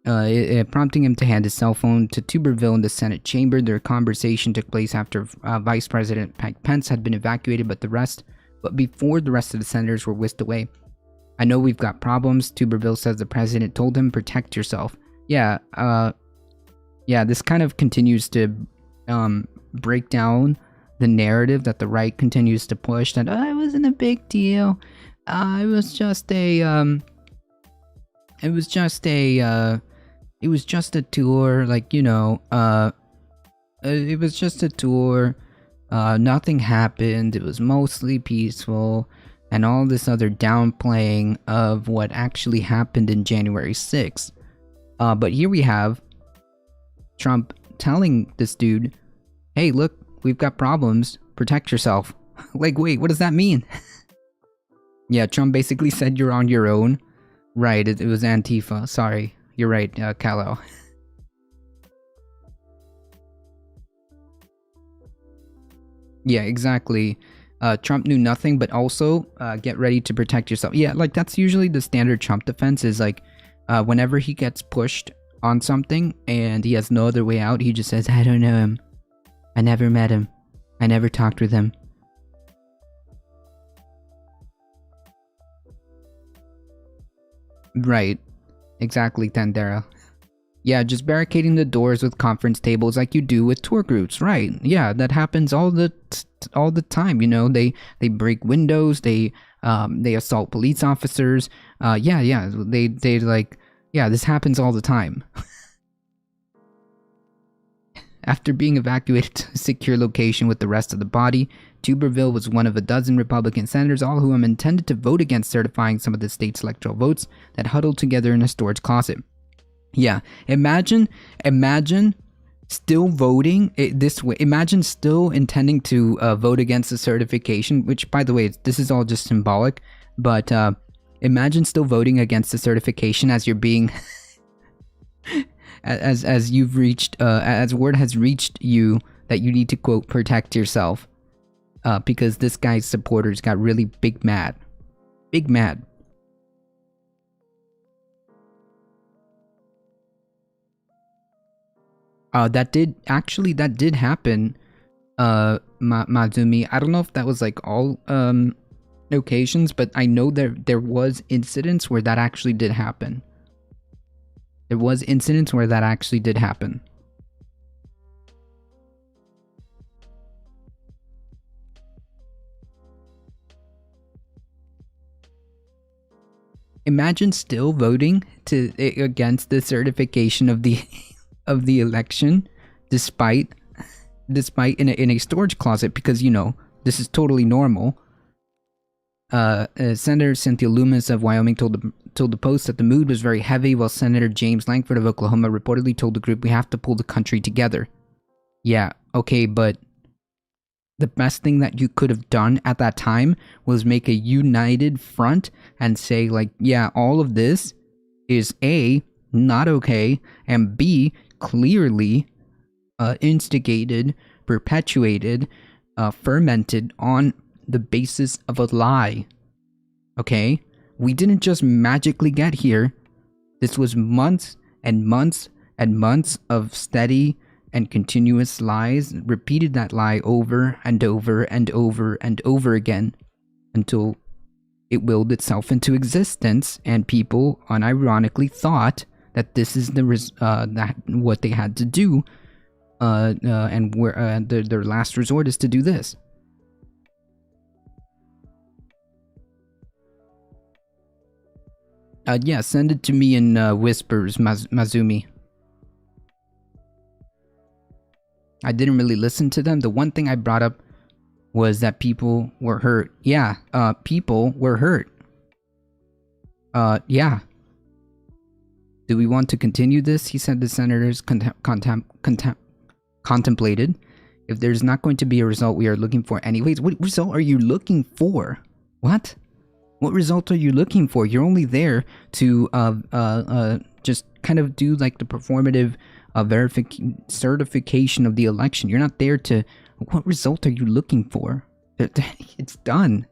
Prompting him to hand his cell phone to Tuberville in the Senate chamber. Their conversation took place after Vice President Mike Pence had been evacuated, but before the rest of the senators were whisked away. I know we've got problems, Tuberville says the president told him, protect yourself. Yeah, this kind of continues to break down the narrative that the right continues to push, that it wasn't a big deal. It was just a tour, like, you know, it was just a tour. Nothing happened. It was mostly peaceful. And all this other downplaying of what actually happened in January 6th. But here we have Trump telling this dude, hey, look, we've got problems. Protect yourself. Like, wait, what does that mean? Yeah, Trump basically said you're on your own. Right, it was Antifa. Sorry. You're right, Kalo. Yeah, exactly. Trump knew nothing, but also get ready to protect yourself. Yeah, like that's usually the standard Trump defense is like whenever he gets pushed on something and he has no other way out, he just says, I don't know him. I never met him. I never talked with him. Right. Exactly, Tandera. Yeah, just barricading the doors with conference tables like you do with tour groups, right? Yeah, that happens all the time. You know, they break windows, they assault police officers. They like, yeah, this happens all the time. After being evacuated to a secure location with the rest of the body, Tuberville was one of a dozen Republican senators, all of whom intended to vote against certifying some of the state's electoral votes that huddled together in a storage closet. Yeah, imagine still voting this way. Imagine still intending to vote against the certification, which, by the way, this is all just symbolic. But Imagine still voting against the certification as you're being as you've reached as word has reached you that you need to, quote, protect yourself because this guy's supporters got really big mad. Big mad. That did happen, Mazumi. I don't know if that was like all occasions, but I know there was incidents where that actually did happen. There was incidents where that actually did happen. Imagine still voting against the certification of the of the election, despite in a storage closet, because you know this is totally normal. Senator Cynthia Loomis of Wyoming told the Post that the mood was very heavy, while Senator James Lankford of Oklahoma reportedly told the group, "We have to pull the country together." Yeah, okay, but the best thing that you could have done at that time was make a united front and say, like, yeah, all of this is A, not okay, and B, clearly instigated, perpetuated, fermented on the basis of a lie. Okay? We didn't just magically get here. This was months and months and months of steady and continuous lies, repeated that lie over and over and over and over again until it willed itself into existence, and people unironically thought that this is what they had to do, and where their last resort is to do this. Yeah, send it to me in whispers, Mazumi. I didn't really listen to them. The one thing I brought up was that people were hurt. Yeah, people were hurt. Yeah. Do we want to continue this? He said the senators contemplated. If there's not going to be a result we are looking for anyways. What result are you looking for? What? What result are you looking for? You're only there to just kind of do like the performative certification of the election. You're not there to... What result are you looking for? It's done.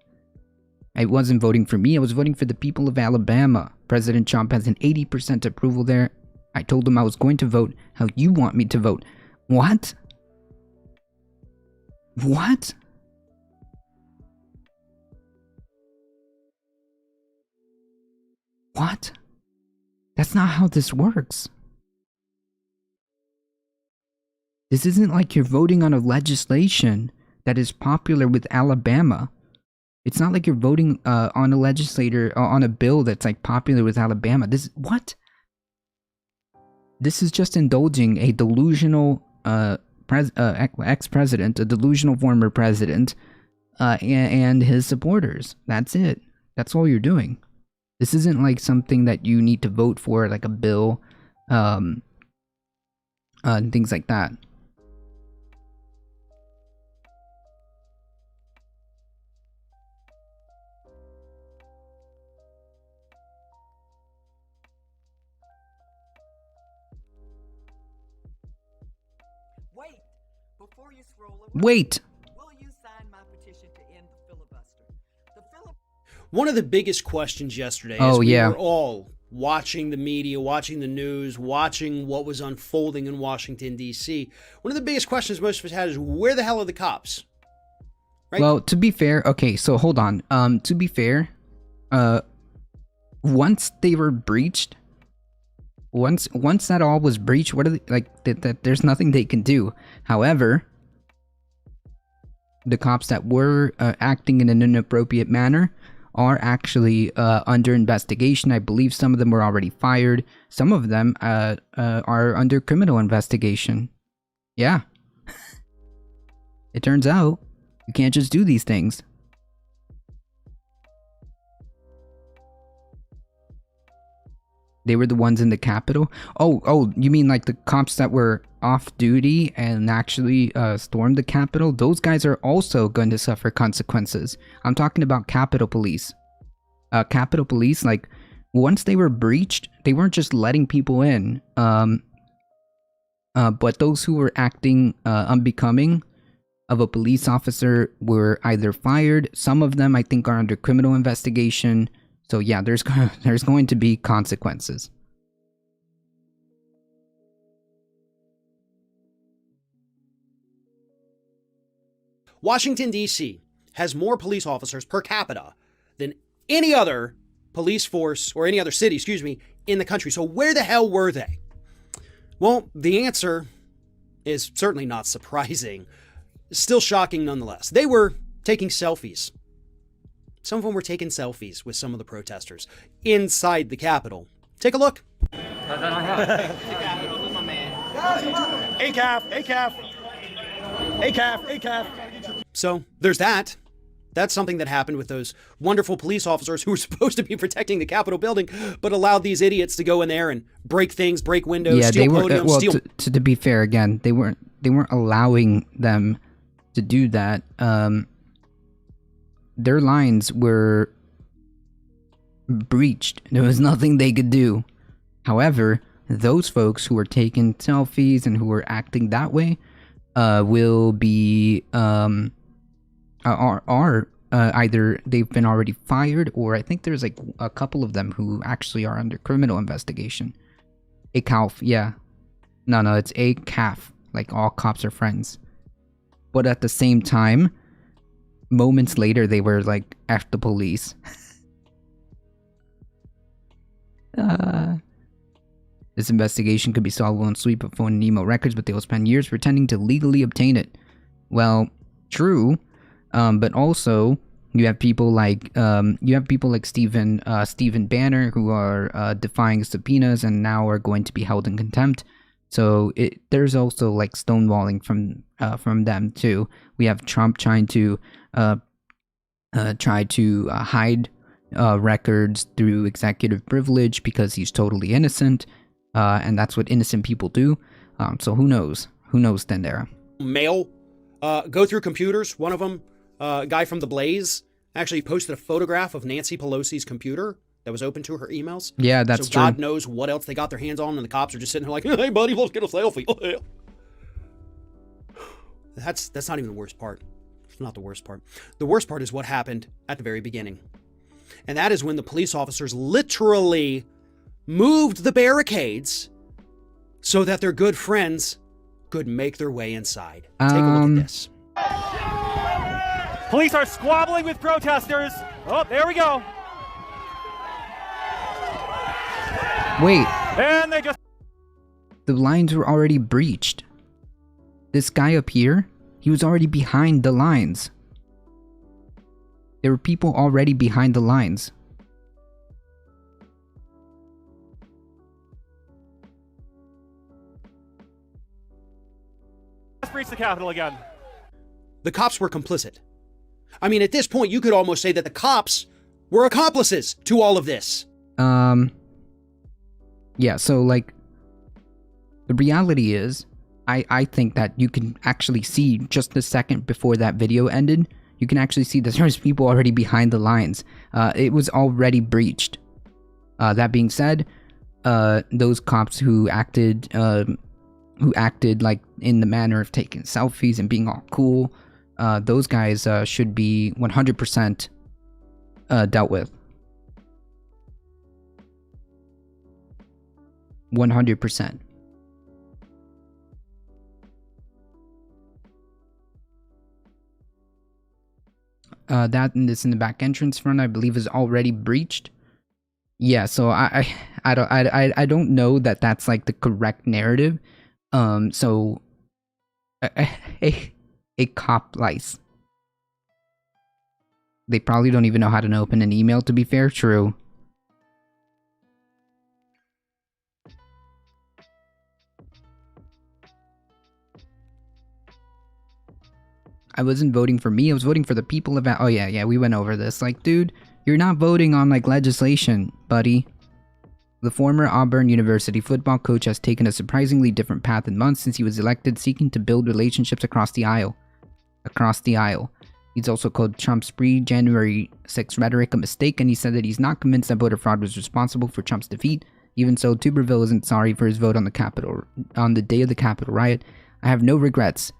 I wasn't voting for me. I was voting for the people of Alabama. President Trump has an 80% approval there. I told him I was going to vote how you want me to vote. What? What? What? That's not how this works. This isn't like you're voting on a legislation that is popular with Alabama. It's not like you're voting on a legislator on a bill that's like popular with Alabama. What? This is just indulging a delusional ex-president, a delusional former president, and his supporters. That's it. That's all you're doing. This isn't like something that you need to vote for, like a bill, and things like that. Wait! Before you scroll away, Wait! will you sign my petition to end the filibuster? One of the biggest questions yesterday, Oh, as we yeah. were all watching the media, watching the news, watching what was unfolding in Washington, D.C., one of the biggest questions most of us had is, where the hell are the cops? Right? Well, to be fair, okay, so hold on. To be fair, once they were breached, once that all was breached, what are they, like, that there's nothing they can do. However, the cops that were acting in an inappropriate manner are actually under investigation. I believe some of them were already fired. Some of them are under criminal investigation. Yeah. It turns out you can't just do these things. They were the ones in the Capitol? Oh, you mean like the cops that were off duty and actually stormed the Capitol? Those guys are also going to suffer consequences. I'm talking about Capitol Police. Capitol Police, like, once they were breached, they weren't just letting people in. But those who were acting unbecoming of a police officer were either fired. Some of them, I think, are under criminal investigation. So yeah, there's going to be consequences. Washington, D.C. has more police officers per capita than any other police force, or any other city, in the country. So where the hell were they? Well, the answer is certainly not surprising. Still shocking nonetheless. They were taking selfies. Some of them were taking selfies with some of the protesters inside the Capitol. Take a look. ACAF. So there's that. That's something that happened with those wonderful police officers who were supposed to be protecting the Capitol building, but allowed these idiots to go in there and break things, break windows, steal podiums, well, steal... to be fair, again, they weren't allowing them to do that. Their lines were breached. There was nothing they could do. However, those folks who were taking selfies and who were acting that way will be either they've been already fired, or I think there's like a couple of them who actually are under criminal investigation. ACAF, yeah. No, it's ACAF. Like, all cops are friends. But at the same time, moments later, they were like, F the police. This investigation could be solvable in sweep of phone and email records, but they will spend years pretending to legally obtain it. Well, true. But also, you have people like Stephen Bannon, who are defying subpoenas and now are going to be held in contempt. So there's also like stonewalling from them too. We have Trump trying to hide records through executive privilege because he's totally innocent, and that's what innocent people do. So who knows? Who knows, Tendera? Mail, go through computers. One of them, a guy from The Blaze, actually posted a photograph of Nancy Pelosi's computer that was open to her emails. Yeah, that's true. God knows what else they got their hands on, and the cops are just sitting there like, hey, buddy, let's get a selfie. That's not even the worst part. It's not the worst part. The worst part is what happened at the very beginning. And that is when the police officers literally moved the barricades so that their good friends could make their way inside. Take a look at this. Police are squabbling with protesters. Oh, there we go. Wait. And they just... The lines were already breached. This guy up here, he was already behind the lines. There were people already behind the lines. Let's breach the Capitol again. The cops were complicit. I mean, at this point, you could almost say that the cops were accomplices to all of this. Yeah, so, like, the reality is, I think that you can actually see just the second before that video ended, you can actually see that there's people already behind the lines. It was already breached. That being said, those cops who acted like in the manner of taking selfies and being all cool, those guys should be 100% dealt with. 100%. That and this in the back entrance front, I believe, is already breached. Yeah, so I don't know that that's like the correct narrative. So a cop lice. They probably don't even know how to open an email, to be fair. True. I wasn't voting for me, I was voting for the people of... Oh yeah, we went over this. Like, dude, you're not voting on, like, legislation, buddy. The former Auburn University football coach has taken a surprisingly different path in months since he was elected, seeking to build relationships across the aisle. He's also called Trump's pre-January 6th rhetoric a mistake, and he said that he's not convinced that voter fraud was responsible for Trump's defeat. Even so, Tuberville isn't sorry for his vote on the day of the Capitol riot. I have no regrets.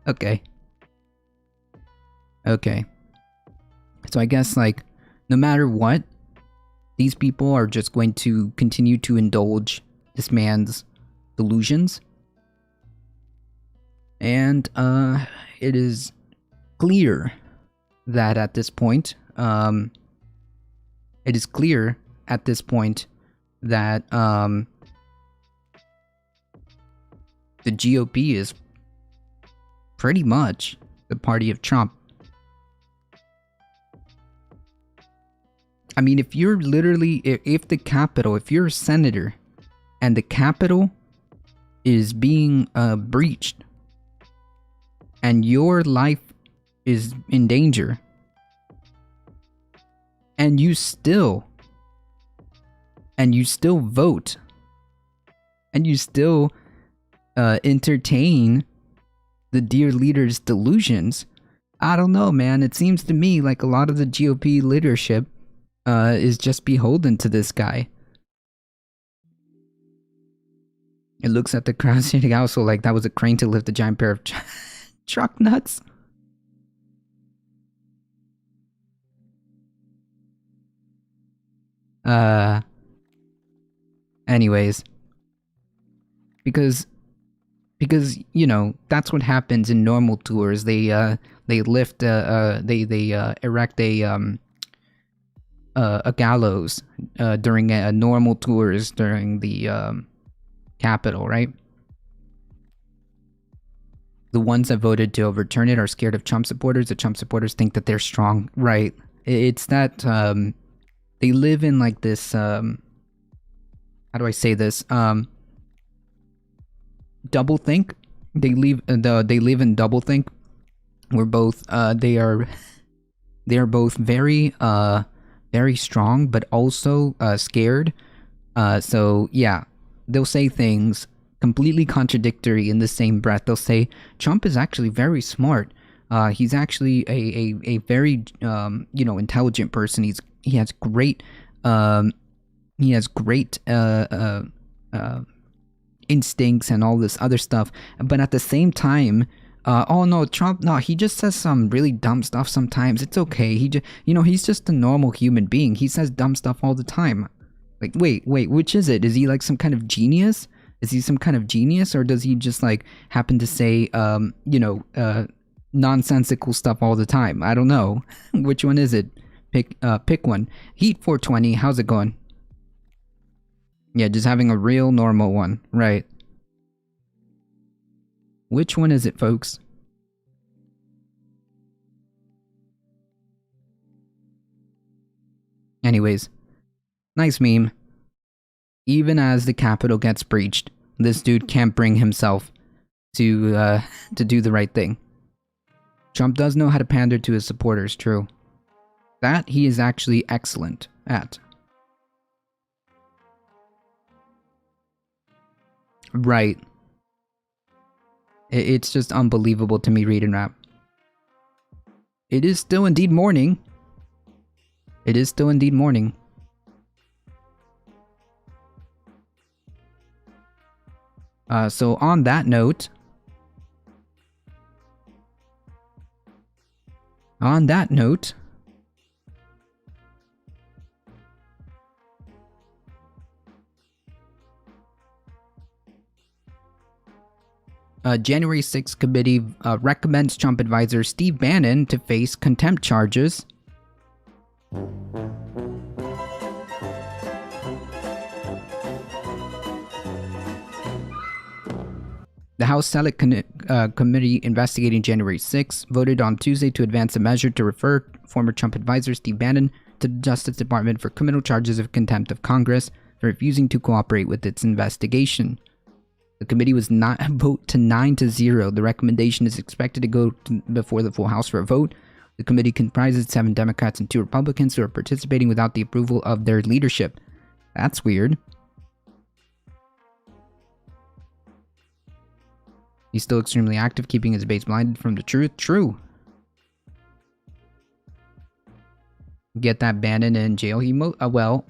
Okay. Okay. So I guess, like, no matter what, these people are just going to continue to indulge this man's delusions. And, it is clear that at this point, that, the GOP is pretty much the party of Trump. I mean, if you're literally, if the Capitol, if you're a senator and the Capitol is being breached and your life is in danger and you still vote and you still entertain the dear leader's delusions, I don't know, man. It seems to me like a lot of the GOP leadership is just beholden to this guy. It looks at the crowd sitting also like that was a crane to lift a giant pair of truck nuts. Anyways, because you know that's what happens in normal tours. They lift they erect a gallows during a normal tours during the Capitol, right? The ones that voted to overturn it are scared of Trump supporters. The Trump supporters think that they're strong, right? It's that they live in like this how do I say this? Double think. They live in double think. We're both they are both very strong but also scared. So yeah, they'll say things completely contradictory in the same breath. They'll say Trump is actually very smart. He's actually a very intelligent person. He has great instincts and all this other stuff. But at the same time, oh no, Trump, no, he just says some really dumb stuff sometimes. It's okay. He's just a normal human being. He says dumb stuff all the time. Like, wait, which is it? Is he like some kind of genius? Is he some kind of genius, or does he just like happen to say, nonsensical stuff all the time? I don't know. Which one is it? Pick one. Heat 420. How's it going? Yeah, just having a real normal one, right? Which one is it, folks? Anyways, nice meme. Even as the Capitol gets breached, this dude can't bring himself to do the right thing. Trump does know how to pander to his supporters, true. That he is actually excellent at. Right. It's just unbelievable to me reading rap. It is still indeed morning. It is still indeed morning. So on that note, January 6th committee recommends Trump advisor Steve Bannon to face contempt charges. The House Select Committee investigating January 6 voted on Tuesday to advance a measure to refer former Trump advisor Steve Bannon to the Justice Department for criminal charges of contempt of Congress for refusing to cooperate with its investigation. The committee was not vote to 9-0. The recommendation is expected to go before the full House for a vote. The committee comprises 7 Democrats and 2 Republicans who are participating without the approval of their leadership. That's weird. He's still extremely active, keeping his base blinded from the truth. True. get that Bannon in jail. Well,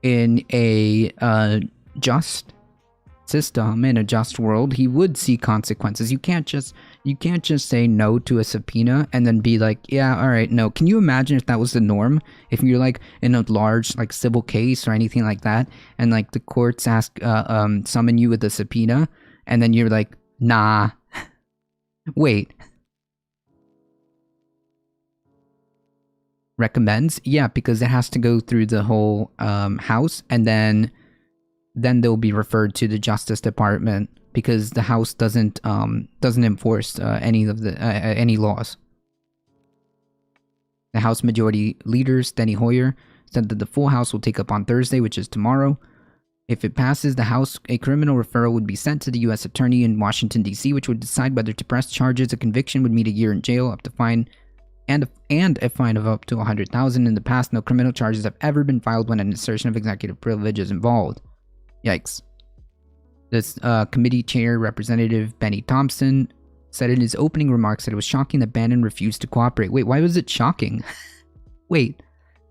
in a just system, in a just world, he would see consequences. You can't just say no to a subpoena and then be like, yeah, all right, no. Can you imagine if that was the norm? If you're like in a large like civil case or anything like that, and like the courts summon you with a subpoena, and then you're like, nah, wait. Recommends? Yeah, because it has to go through the whole House, and then they'll be referred to the Justice Department because the House doesn't enforce any of the any laws. The House Majority Leader Steny Hoyer said that the full House will take up on Thursday, which is tomorrow. If it passes the House, a criminal referral would be sent to the U.S. Attorney in Washington, D.C., which would decide whether to press charges. A conviction would mean a year in jail, up to fine, and a fine of up to $100,000. In the past, no criminal charges have ever been filed when an assertion of executive privilege is involved. Yikes. This committee chair, Representative Benny Thompson, said in his opening remarks that it was shocking that Bannon refused to cooperate. Wait, why was it shocking? Wait,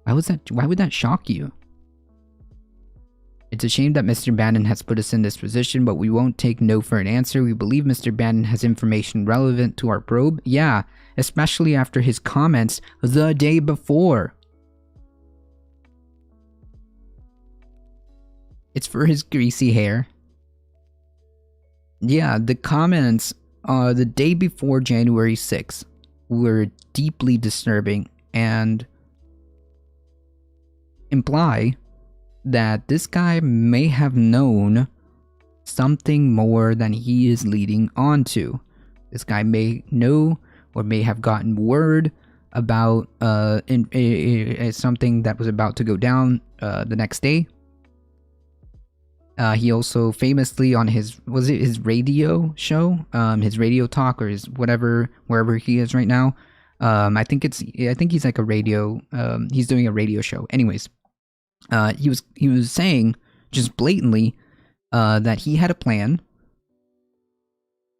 why would that shock you? It's a shame that Mr. Bannon has put us in this position, but we won't take no for an answer. We believe Mr. Bannon has information relevant to our probe. Yeah, especially after his comments the day before. It's for his greasy hair. Yeah, the comments the day before January 6th were deeply disturbing and imply that this guy may have known something more than he is leading on to. This guy may know or may have gotten word about something that was about to go down the next day. He also famously on his radio show, his radio talk or his whatever, wherever he is right now. I think he's like a radio, he's doing a radio show. Anyways, he was saying just blatantly that he had a plan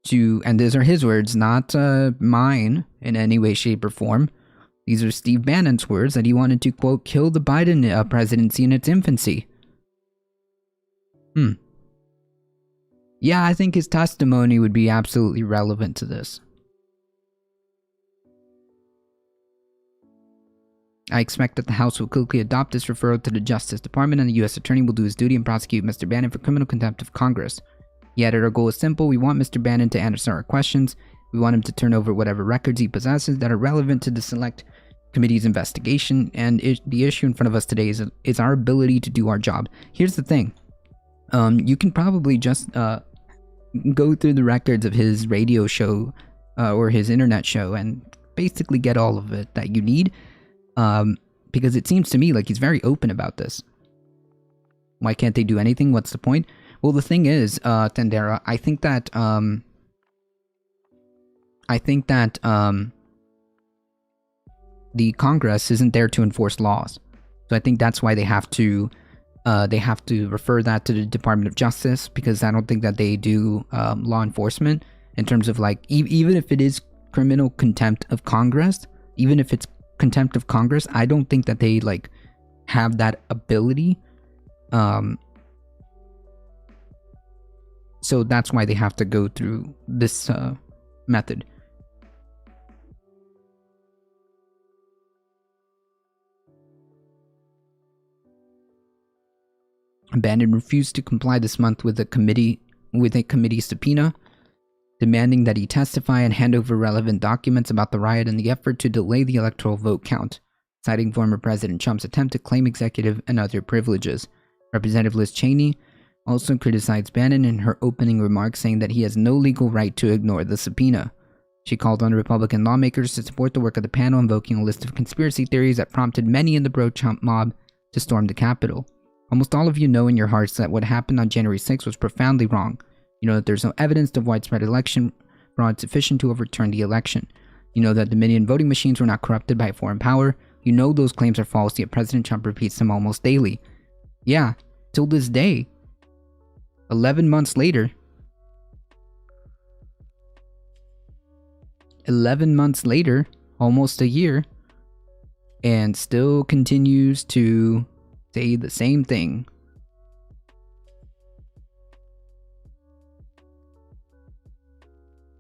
to, and these are his words, not mine in any way, shape, or form. These are Steve Bannon's words, that he wanted to, quote, kill the Biden presidency in its infancy. Yeah, I think his testimony would be absolutely relevant to this. I expect that the House will quickly adopt this referral to the Justice Department, and the U.S. Attorney will do his duty and prosecute Mr. Bannon for criminal contempt of Congress. Yet our goal is simple. We want Mr. Bannon to answer our questions. We want him to turn over whatever records he possesses that are relevant to the Select Committee's investigation, and the issue in front of us today is our ability to do our job. Here's the thing. You can probably just go through the records of his radio show or his internet show and basically get all of it that you need, because it seems to me like he's very open about this. Why can't they do anything? What's the point? Well, the thing is, Tendera, I think that the Congress isn't there to enforce laws, so I think that's why they have to refer that to the Department of Justice, because I don't think that they do law enforcement in terms of like, even if it is criminal contempt of Congress, even if it's contempt of Congress, I don't think that they like have that ability. So that's why they have to go through this method. Bannon refused to comply this month with a committee subpoena, demanding that he testify and hand over relevant documents about the riot in the effort to delay the electoral vote count, citing former President Trump's attempt to claim executive and other privileges. Representative Liz Cheney also criticized Bannon in her opening remarks, saying that he has no legal right to ignore the subpoena. She called on Republican lawmakers to support the work of the panel, invoking a list of conspiracy theories that prompted many in the pro-Trump mob to storm the Capitol. Almost all of you know in your hearts that what happened on January 6th was profoundly wrong. You know that there's no evidence of widespread election fraud sufficient to overturn the election. You know that Dominion voting machines were not corrupted by a foreign power. You know those claims are false, yet President Trump repeats them almost daily. Yeah, till this day. 11 months later. 11 months later, almost a year, and still continues to say the same thing.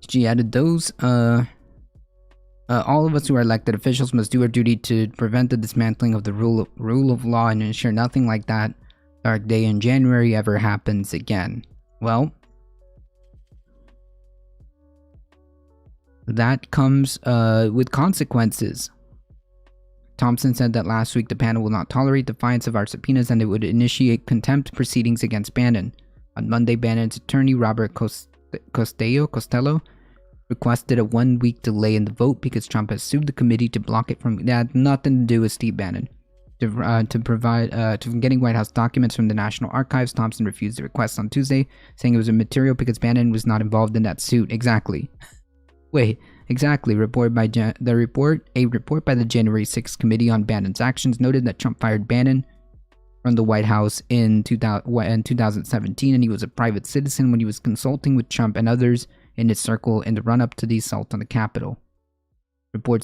She added, all of us who are elected officials must do our duty to prevent the dismantling of the rule of law and ensure nothing like that dark day in January ever happens again. Well, that comes with consequences. Thompson said that last week the panel will not tolerate defiance of our subpoenas and it would initiate contempt proceedings against Bannon. On Monday, Bannon's attorney, Robert Costello, requested a 1-week delay in the vote because Trump has sued the committee to block it from... That had nothing to do with Steve Bannon. To getting White House documents from the National Archives, Thompson refused the request on Tuesday, saying it was immaterial because Bannon was not involved in that suit. Exactly. Wait, exactly. A report by the January 6th Committee on Bannon's Actions noted that Trump fired Bannon from the White House in 2017, and he was a private citizen when he was consulting with Trump and others in his circle in the run-up to the assault on the Capitol. The report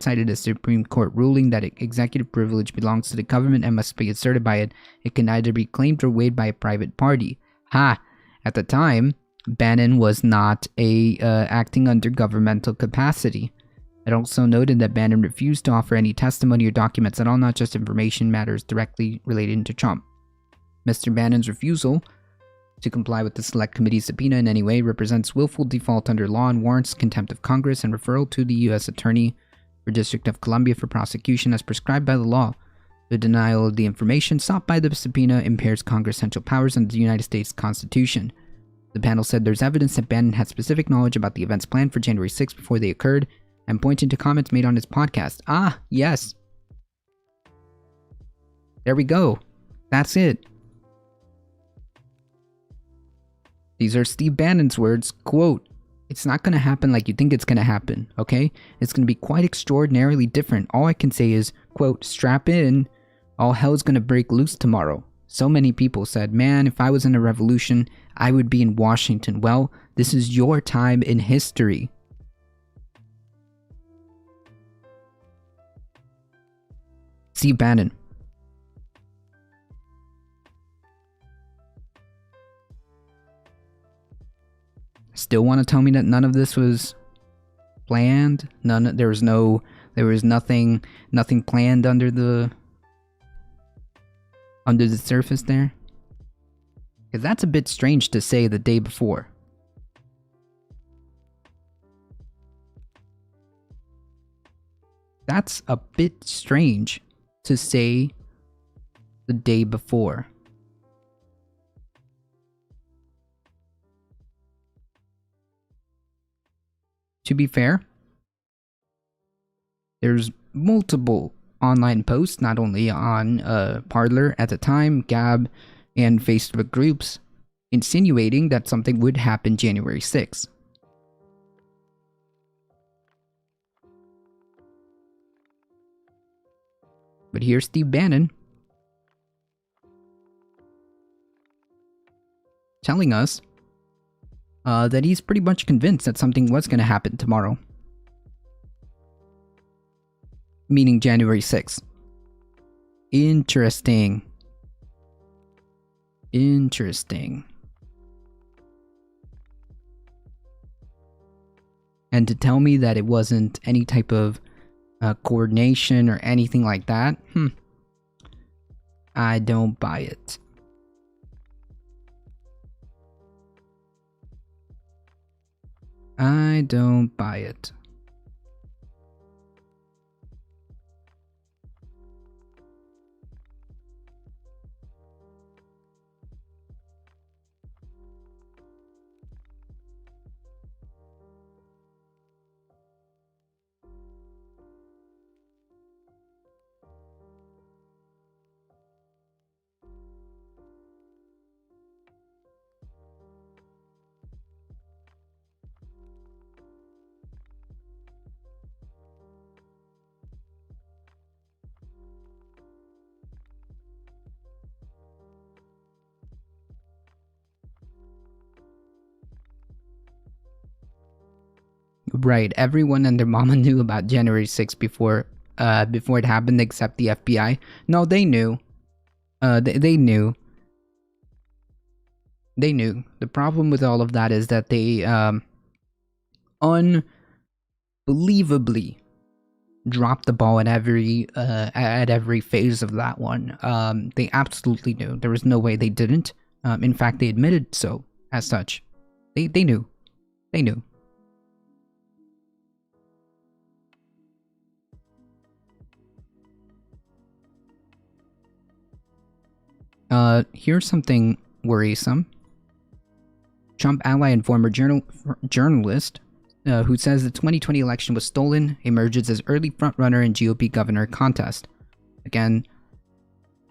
cited a Supreme Court ruling that executive privilege belongs to the government and must be asserted by it. It can neither be claimed or waived by a private party. Ha! At the time, Bannon was not acting under governmental capacity. It also noted that Bannon refused to offer any testimony or documents at all, not just information matters directly related to Trump. Mr. Bannon's refusal to comply with the Select Committee's subpoena in any way represents willful default under law and warrants contempt of Congress and referral to the U.S. Attorney for District of Columbia for prosecution as prescribed by the law. The denial of the information sought by the subpoena impairs Congress' central powers under the United States Constitution. The panel said there's evidence that Bannon had specific knowledge about the events planned for January 6th before they occurred, and pointed to comments made on his podcast. Ah, yes. There we go. That's it. These are Steve Bannon's words. Quote, "It's not going to happen like you think it's going to happen, okay? It's going to be quite extraordinarily different. All I can say is, quote, strap in. All hell's going to break loose tomorrow. So many people said, man, if I was in a revolution, I would be in Washington. Well, this is your time in history." Steve Bannon. Still want to tell me that none of this was planned? There was nothing planned under the surface there? Because that's a bit strange to say the day before. That's a bit strange to say the day before. To be fair, there's multiple online posts, not only on Parler at the time, Gab, and Facebook groups, insinuating that something would happen January 6th. But here's Steve Bannon telling us that he's pretty much convinced that something was going to happen tomorrow. Meaning January 6th. Interesting. Interesting. And to tell me that it wasn't any type of coordination or anything like that, I don't buy it. I don't buy it. Right. Everyone and their mama knew about January 6th before it happened, except the FBI. No, they knew. They knew. They knew. The problem with all of that is that they unbelievably dropped the ball at every phase of that one. They absolutely knew. There was no way they didn't. In fact, they admitted so as such. They knew. They knew. Here's something worrisome. Trump ally and former journalist who says the 2020 election was stolen emerges as early frontrunner in GOP governor contest. Again,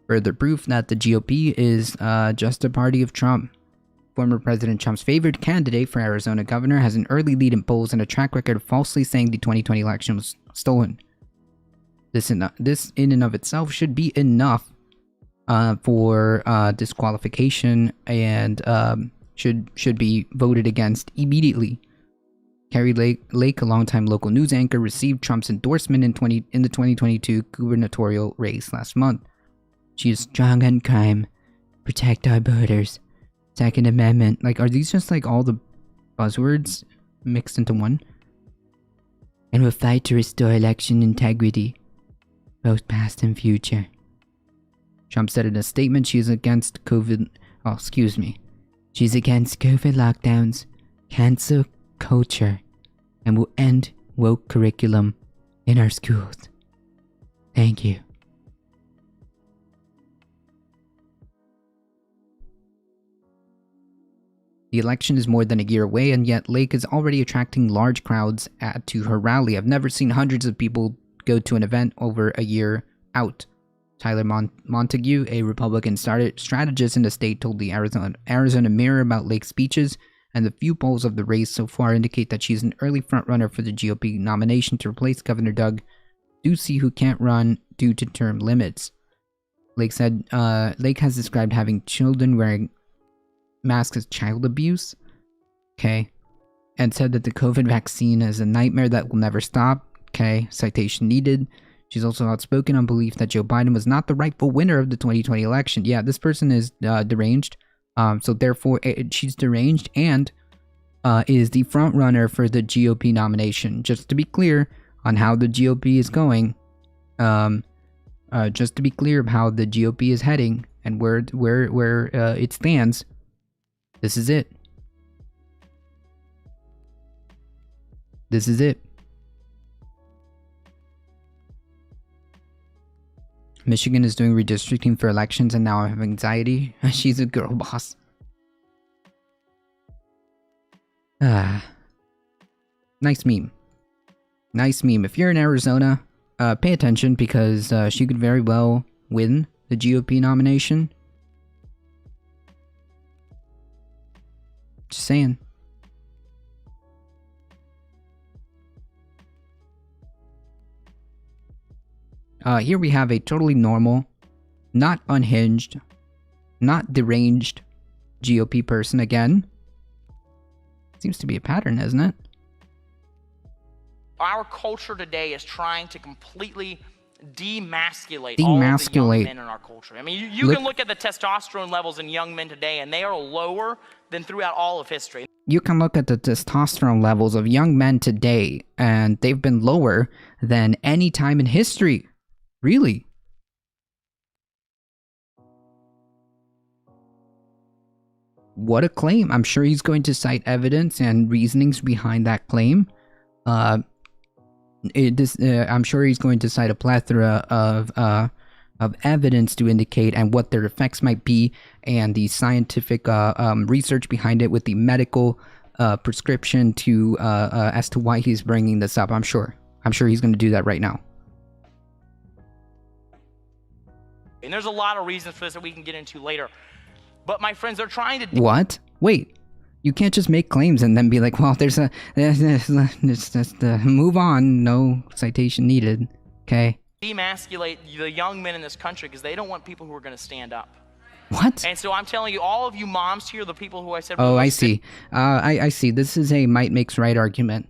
further proof that the GOP is just a party of Trump. Former President Trump's favored candidate for Arizona governor has an early lead in polls and a track record of falsely saying the 2020 election was stolen. This in and of itself should be enough for disqualification and should be voted against immediately. Carrie Lake, a longtime local news anchor, received Trump's endorsement in the 2022 gubernatorial race last month. She is strong on crime, protect our borders, Second Amendment. Like, are these just like all the buzzwords mixed into one? And will fight to restore election integrity, both past and future. Trump said in a statement she's against COVID lockdowns, cancel culture, and will end woke curriculum in our schools. Thank you. The election is more than a year away, and yet Lake is already attracting large crowds to her rally. I've never seen hundreds of people go to an event over a year out. Tyler Montague, a Republican strategist in the state, told the Arizona Mirror about Lake's speeches, and the few polls of the race so far indicate that she's an early frontrunner for the GOP nomination to replace Governor Doug Ducey, who can't run due to term limits. Lake said Lake has described having children wearing masks as child abuse, and said that the COVID vaccine is a nightmare that will never stop, citation needed. She's also outspoken on belief that Joe Biden was not the rightful winner of the 2020 election. Yeah, this person is deranged, so therefore she's deranged and is the front runner for the GOP nomination. Just to be clear on how the GOP is going, just to be clear of how the GOP is heading and where it stands. This is it. This is it. Michigan is doing redistricting for elections and now I have anxiety. She's a girl boss. Nice meme. Nice meme. If you're in Arizona, pay attention because she could very well win the GOP nomination. Just saying. Here we have a totally normal, not unhinged, not deranged GOP person again. Seems to be a pattern, isn't it? Our culture today is trying to completely demasculate all of the young men in our culture. I mean, you can look at the testosterone levels in young men today, and they are lower than throughout all of history. You can look at the testosterone levels of young men today, and they've been lower than any time in history. Really? What a claim. I'm sure he's going to cite evidence and reasonings behind that claim. I'm sure he's going to cite a plethora of evidence to indicate and what their effects might be and the scientific research behind it with the medical prescription to as to why he's bringing this up. I'm sure he's going to do that right now. And there's a lot of reasons for this that we can get into later. But my friends, they're trying to... What? Wait. You can't just make claims and then be like, well, there's just move on. No citation needed. Okay. Demasculate the young men in this country because they don't want people who are going to stand up. What? And so I'm telling you, all of you moms here, the people who I said... Oh, I see. I see. This is a might makes right argument.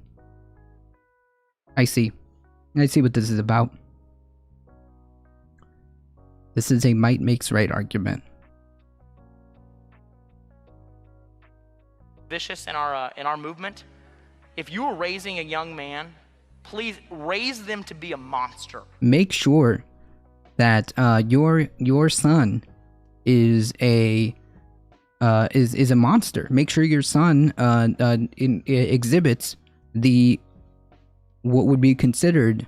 I see what this is about. This is a might makes right argument. Vicious in our movement. If you are raising a young man, please raise them to be a monster. Make sure that your son is a monster. Make sure your son exhibits what would be considered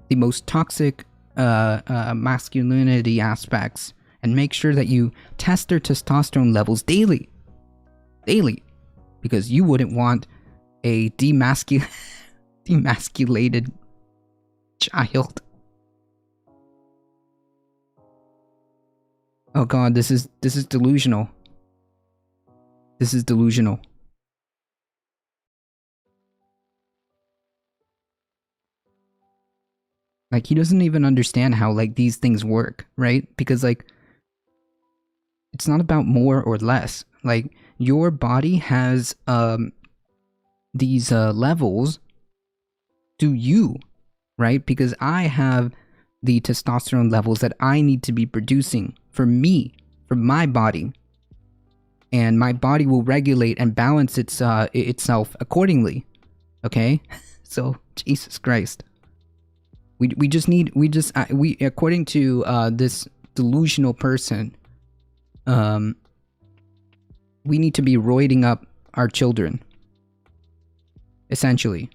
the most toxic masculinity aspects, and make sure that you test their testosterone levels daily, because you wouldn't want a demasculated child. Oh god, this is delusional. This is delusional. Like, he doesn't even understand how, like, these things work, right? Because, like, it's not about more or less. Like, your body has these levels to you, right? Because I have the testosterone levels that I need to be producing for me, for my body. And my body will regulate and balance itself accordingly. Okay? So, Jesus Christ. We according to this delusional person, we need to be roiding up our children. Essentially.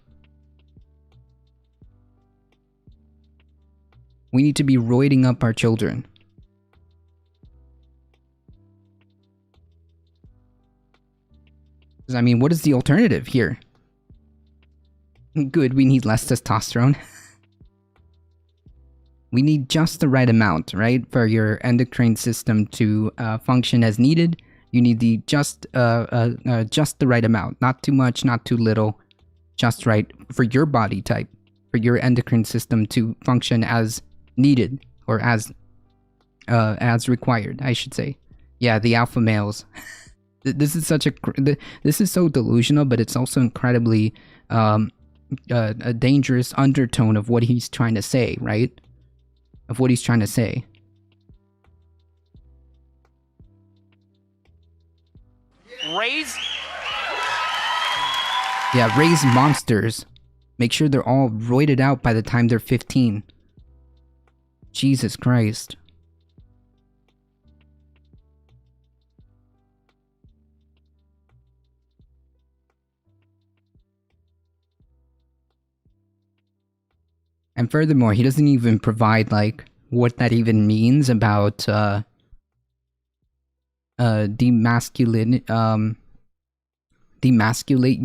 We need to be roiding up our children. I mean, what is the alternative here? Good, we need less testosterone. We need just the right amount, right? For your endocrine system to function as needed, you need the just the right amount. Not too much, not too little. Just right for your body type. For your endocrine system to function as needed. Or as required, I should say. Yeah, the alpha males. This is this is so delusional, but it's also incredibly a dangerous undertone of what he's trying to say, right? Of what he's trying to say. Raise monsters. Make sure they're all roided out by the time they're 15. Jesus Christ. And furthermore, he doesn't even provide, like, what that even means about demasculate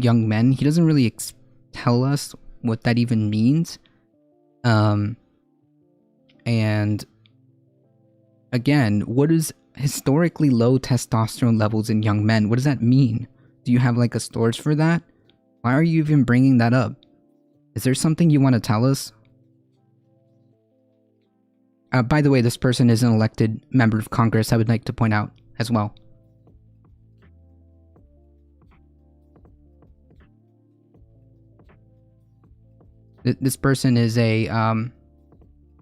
young men. He doesn't really tell us what that even means. And again, what is historically low testosterone levels in young men? What does that mean? Do you have, like, a source for that? Why are you even bringing that up? Is there something you want to tell us? By the way, this person is an elected member of Congress, I would like to point out as well. This person is a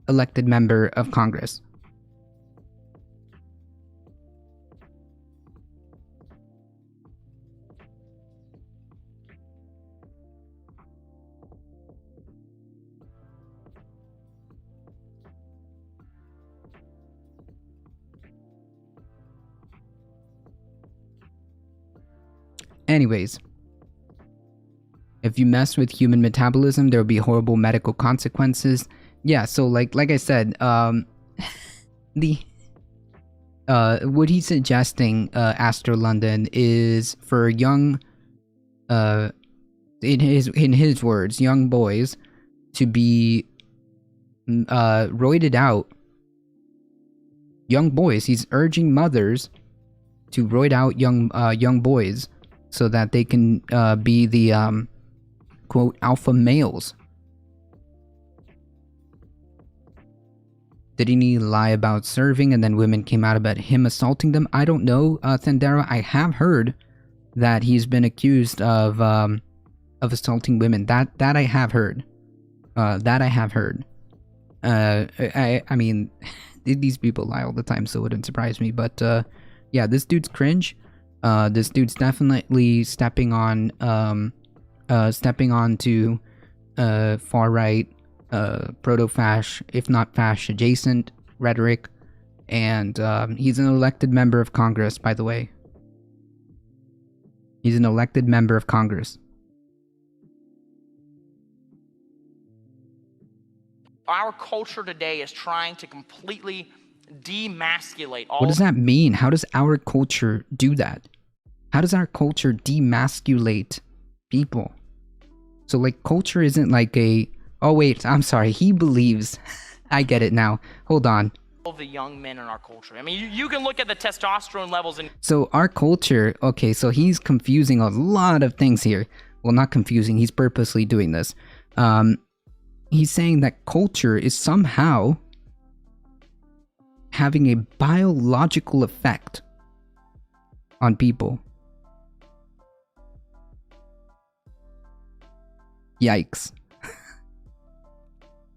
elected member of Congress. Anyways, if you mess with human metabolism, there will be horrible medical consequences. Yeah, so like I said, what he's suggesting, Astro London, is for young, in his words, young boys to be roided out. Young boys. He's urging mothers to roid out young boys, so that they can be the, quote, alpha males. Did he need to lie about serving and then women came out about him assaulting them? I don't know, Thandera. I have heard that he's been accused of assaulting women. That I have heard. That I have heard. I mean, these people lie all the time, so it wouldn't surprise me. But yeah, this dude's cringe. This dude's definitely stepping on to far right, proto-fash, if not fash adjacent rhetoric, and he's an elected member of Congress, by the way. He's an elected member of Congress. Our culture today is trying to completely demasculate all. What does that mean? How does our culture do that? How does our culture demasculate people? So, like, culture isn't like a... Oh, wait, I'm sorry. He believes... I get it now. Hold on. Of the young men in our culture. I mean, you can look at the testosterone levels in... So, our culture... Okay, so he's confusing a lot of things here. Well, not confusing. He's purposely doing this. He's saying that culture is somehow having a biological effect on people. Yikes.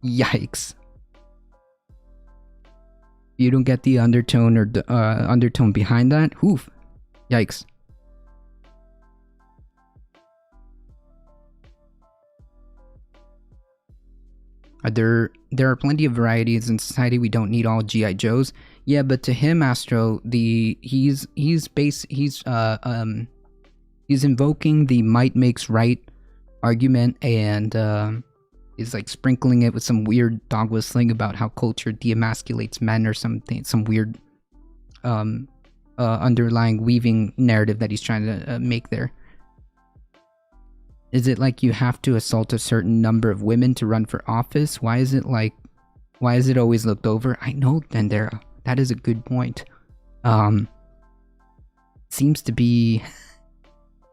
Yikes. You don't get the undertone or the undertone behind that? Oof. Yikes. There are plenty of varieties in society. We don't need all G.I. Joes. Yeah, but to him, Astro, he's invoking the might makes right argument, and is like sprinkling it with some weird dog whistling about how culture demasculates men or something, some weird underlying weaving narrative that he's trying to make there. Is it like you have to assault a certain number of women to run for office? Why is it always looked over? I know, Dendera. That is a good point. Seems to be,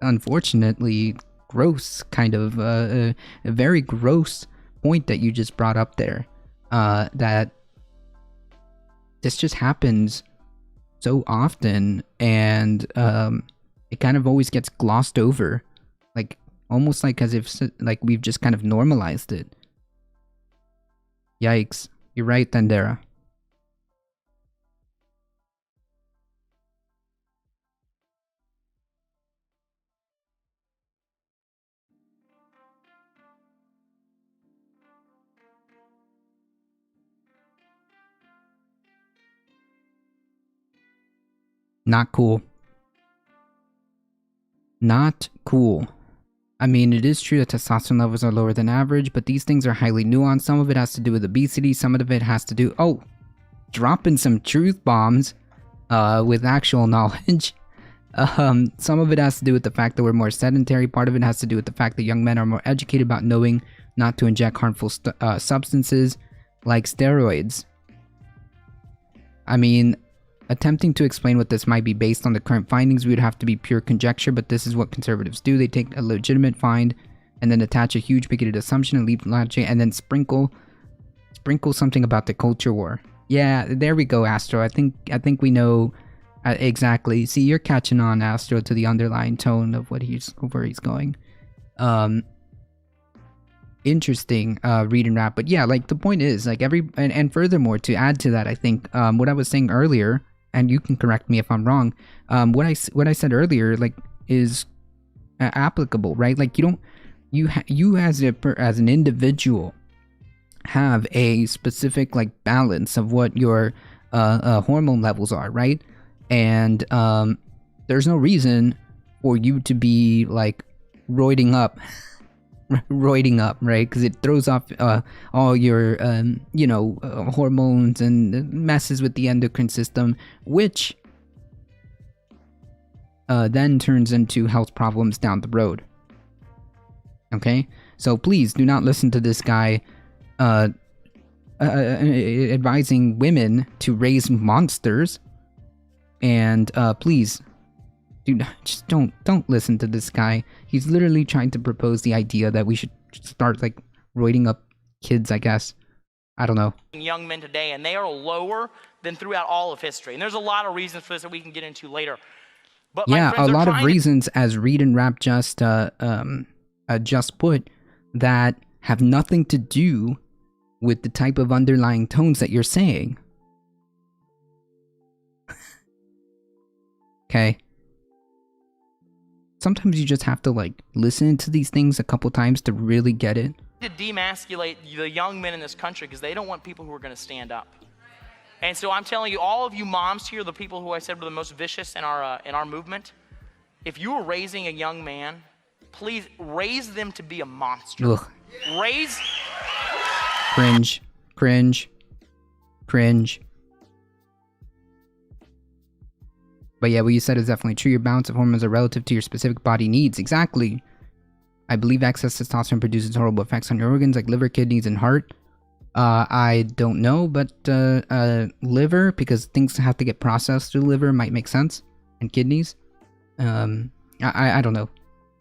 unfortunately, gross, kind of, a very gross point that you just brought up there. That this just happens so often, and it kind of always gets glossed over. Like, almost like as if like we've just kind of normalized it. Yikes. You're right, Tendera. Not cool. Not cool. I mean, it is true that testosterone levels are lower than average, but these things are highly nuanced. Some of it has to do with obesity, some of it has to do... Oh! Dropping some truth bombs with actual knowledge. Some of it has to do with the fact that we're more sedentary. Part of it has to do with the fact that young men are more educated about knowing not to inject harmful substances like steroids. I mean... Attempting to explain what this might be based on the current findings, we would have to be pure conjecture, but this is what conservatives do. They take a legitimate find and then attach a huge bigoted assumption and leave logic, and then sprinkle something about the culture war. Yeah, there we go, Astro. I think we know exactly. See, you're catching on, Astro, to the underlying tone of where he's going. Interesting read and rap, but yeah, like the point is, like and furthermore, to add to that, I think what I was saying earlier, and you can correct me if I'm wrong, what I said earlier, like, is applicable, right? Like, you as an individual have a specific like balance of what your hormone levels are, right? And there's no reason for you to be like roiding up, right? Because it throws off all your hormones and messes with the endocrine system, which then turns into health problems down the road. Okay, so please do not listen to this guy advising women to raise monsters, and please don't listen to this guy. He's literally trying to propose the idea that we should start like roiding up kids, I guess. I don't know. Young men today, and they are lower than throughout all of history. And there's a lot of reasons for this that we can get into later. But yeah, a lot of reasons, as Read and Rap just put, that have nothing to do with the type of underlying tones that you're saying. Okay? Sometimes you just have to, like, listen to these things a couple times to really get it. To demasculate the young men in this country because they don't want people who are going to stand up. And so I'm telling you, all of you moms here, the people who I said were the most vicious in our movement, if you were raising a young man, please raise them to be a monster. Ugh. Raise... Cringe. Cringe. Cringe. But yeah, what you said is definitely true. Your balance of hormones are relative to your specific body needs. Exactly. I believe excess testosterone produces horrible effects on your organs like liver, kidneys, and heart. I don't know, but liver, because things have to get processed through liver, might make sense. And kidneys. I don't know.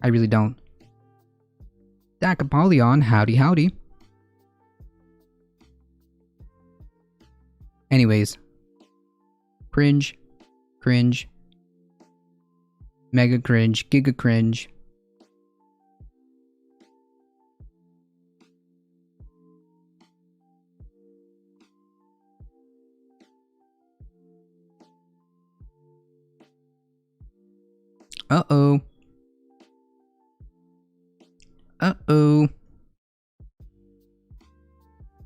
I really don't. Dak Apollyon, howdy howdy. Anyways. Cringe. Cringe. Mega cringe. Giga cringe. Uh-oh. Uh-oh.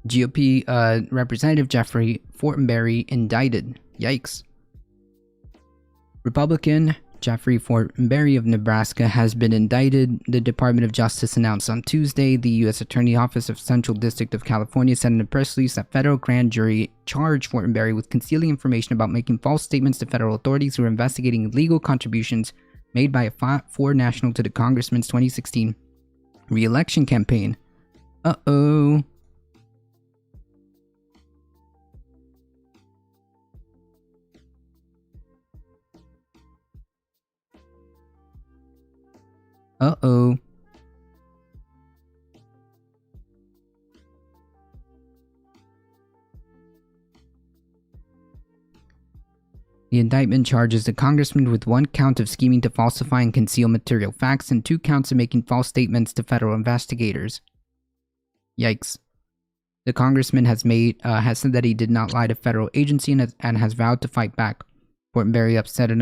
GOP Representative Jeffrey Fortenberry indicted. Yikes. Republican Jeffrey Fortenberry of Nebraska has been indicted, the Department of Justice announced on Tuesday. The U.S. Attorney Office of Central District of California said in a press release that federal grand jury charged Fortenberry with concealing information about making false statements to federal authorities who were investigating illegal contributions made by a foreign national to the congressman's 2016 re-election campaign. Uh-oh. Uh-oh. The indictment charges the congressman with 1 count of scheming to falsify and conceal material facts and 2 counts of making false statements to federal investigators. Yikes. The congressman has said that he did not lie to federal agency and has vowed to fight back. Fortenberry said in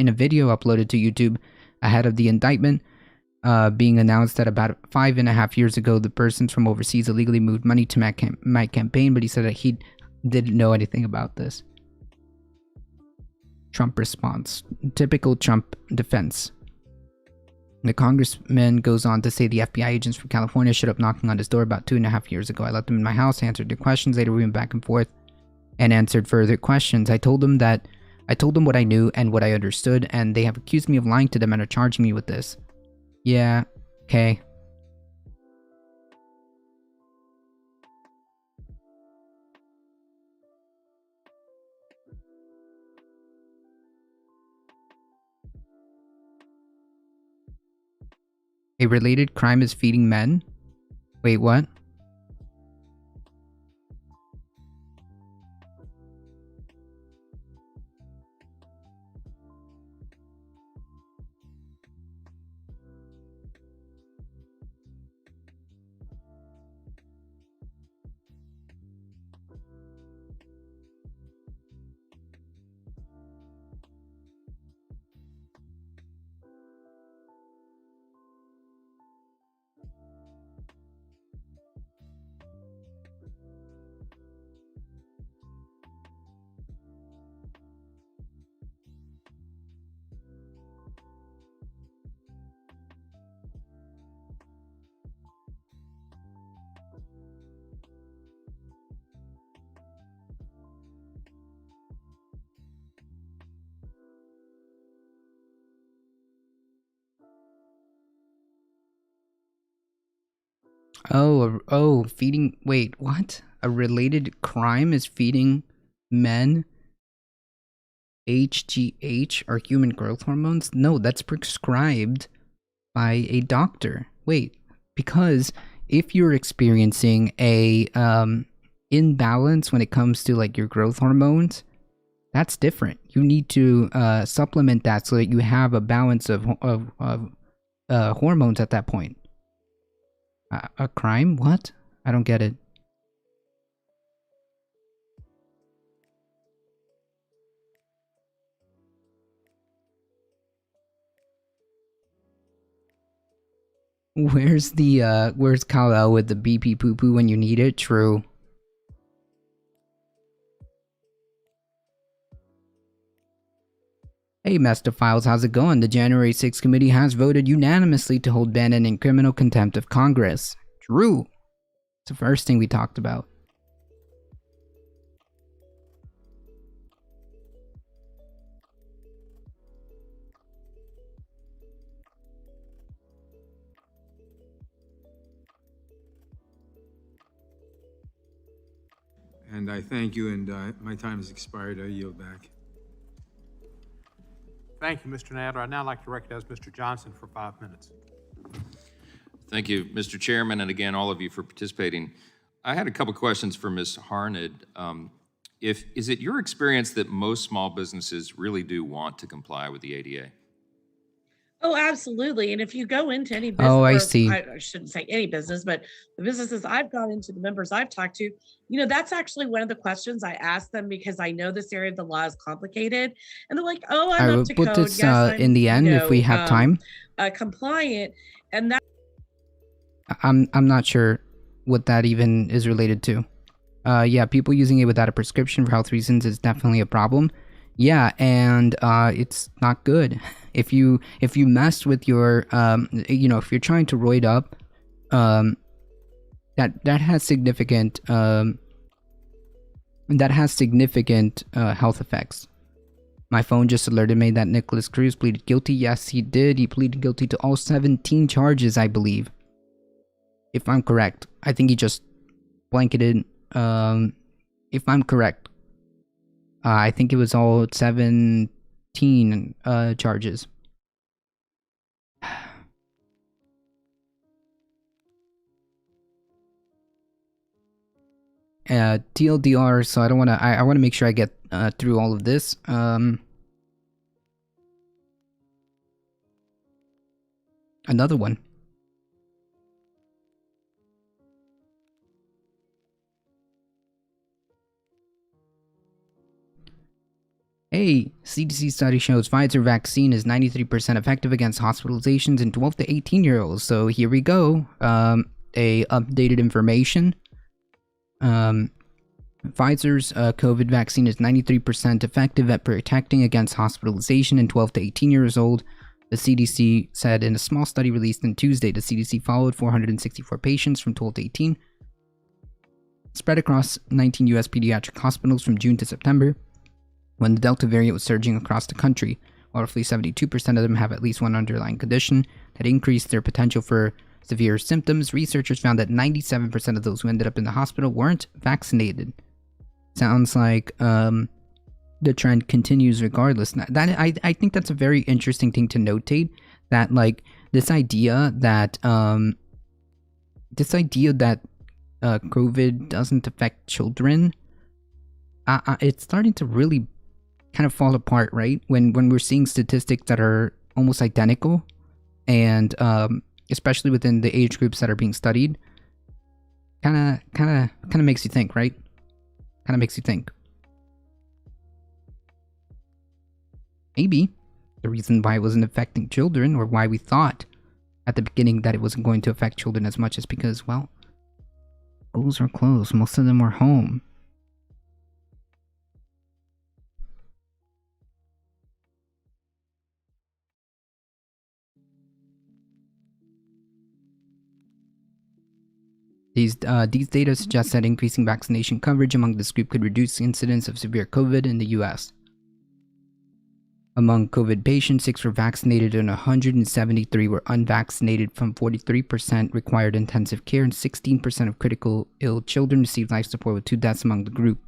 a video uploaded to YouTube ahead of the indictment being announced that about 5.5 years ago the persons from overseas illegally moved money to my campaign, but he said that he didn't know anything about this. Trump response. Typical Trump defense. The congressman goes on to say the FBI agents from California showed up knocking on his door about 2.5 years ago. I let them in my house, answered their questions, later we went back and forth and answered further questions. I told them what I knew and what I understood, and they have accused me of lying to them and are charging me with this. Yeah, okay. A related crime is feeding men? Wait, what? Oh, feeding, wait, what? A related crime is feeding men HGH, or human growth hormones? No, that's prescribed by a doctor. Wait, because if you're experiencing a imbalance when it comes to like your growth hormones, that's different. You need to supplement that so that you have a balance of hormones at that point. A crime? What? I don't get it. Where's Kal-El with the BP poo-poo when you need it? True. Hey, Master Files, how's it going? The January 6th committee has voted unanimously to hold Bannon in criminal contempt of Congress. True. It's the first thing we talked about. And I thank you, and my time has expired. I yield back. Thank you, Mr. Nadler. I'd now like to recognize Mr. Johnson for 5 minutes. Thank you, Mr. Chairman, and again, all of you for participating. I had a couple questions for Ms. Harned. Is it your experience that most small businesses really do want to comply with the ADA? Oh, absolutely. And if you go into any business, Oh, I see. I shouldn't say any business, but the businesses I've gone into, the members I've talked to, you know, that's actually one of the questions I ask them because I know this area of the law is complicated. And they're like, oh, I I'm will up to put code. this Yes, in the end if we have time. Compliant. And that. I'm not sure what that even is related to. Yeah, people using it without a prescription for health reasons is definitely a problem. Yeah, and it's not good. If you mess with your you know, if you're trying to roid up, that has significant health effects. My phone just alerted me that Nicholas Cruz pleaded guilty. Yes, he did. He pleaded guilty to all 17 charges, I believe. If I'm correct. I think he just blanketed, if I'm correct. I think it was all 17 charges. TLDR, so I don't want to, I want to make sure I get through all of this. Another one. Hey, CDC study shows Pfizer vaccine is 93% effective against hospitalizations in 12 to 18-year-olds. So here we go. A updated information. Pfizer's COVID vaccine is 93% effective at protecting against hospitalization in 12 to 18 years old. The CDC said in a small study released on Tuesday, the CDC followed 464 patients from 12 to 18, spread across 19 U.S. pediatric hospitals from June to September, when the Delta variant was surging across the country. While roughly 72% of them have at least one underlying condition that increased their potential for severe symptoms, researchers found that 97% of those who ended up in the hospital weren't vaccinated. Sounds like the trend continues regardless. I think that's a very interesting thing to notate, that like this idea that COVID doesn't affect children, it's starting to really kind of fall apart, right? When we're seeing statistics that are almost identical, and especially within the age groups that are being studied, kind of makes you think, right? Kind of makes you think. Maybe the reason why it wasn't affecting children, or why we thought at the beginning that it wasn't going to affect children as much, is because, well, schools are closed. Most of them were home. These data suggest that increasing vaccination coverage among this group could reduce the incidence of severe COVID in the U.S. Among COVID patients, 6 were vaccinated and 173 were unvaccinated. From 43% required intensive care, and 16% of critical ill children received life support, with 2 deaths among the group.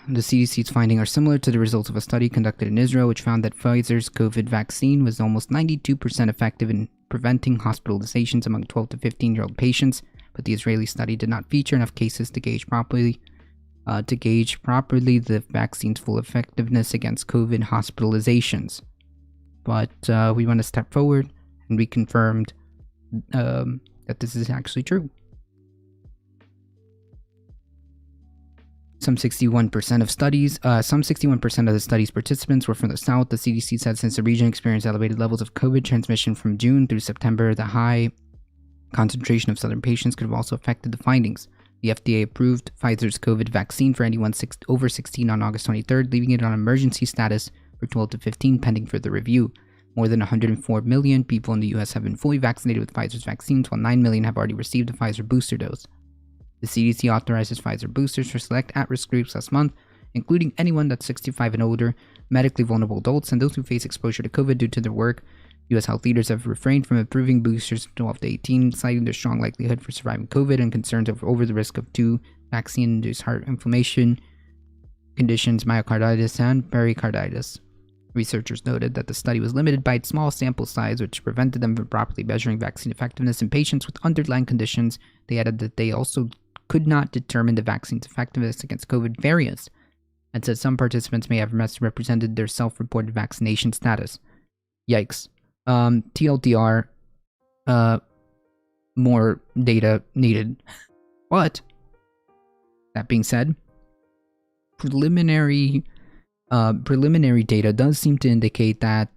The CDC's findings are similar to the results of a study conducted in Israel, which found that Pfizer's COVID vaccine was almost 92% effective in preventing hospitalizations among 12 to 15-year-old patients, but the Israeli study did not feature enough cases to gauge properly the vaccine's full effectiveness against COVID hospitalizations. But we went a step forward, and we confirmed that this is actually true. Some 61% of the study's participants were from the South. The CDC said since the region experienced elevated levels of COVID transmission from June through September, the high concentration of Southern patients could have also affected the findings. The FDA approved Pfizer's COVID vaccine for anyone over 16 on August 23rd, leaving it on emergency status for 12 to 15 pending further review. More than 104 million people in the US have been fully vaccinated with Pfizer's vaccines, while 9 million have already received a Pfizer booster dose. The CDC authorizes Pfizer boosters for select at-risk groups last month, including anyone that's 65 and older, medically vulnerable adults, and those who face exposure to COVID due to their work. U.S. health leaders have refrained from approving boosters to 12 to 18, citing their strong likelihood for surviving COVID and concerns over the risk of two vaccine-induced heart inflammation conditions, myocarditis and pericarditis. Researchers noted that the study was limited by its small sample size, which prevented them from properly measuring vaccine effectiveness in patients with underlying conditions. They added that they also could not determine the vaccine's effectiveness against COVID variants, and said some participants may have misrepresented their self-reported vaccination status. Yikes. TLDR, more data needed. But, that being said, preliminary data does seem to indicate that,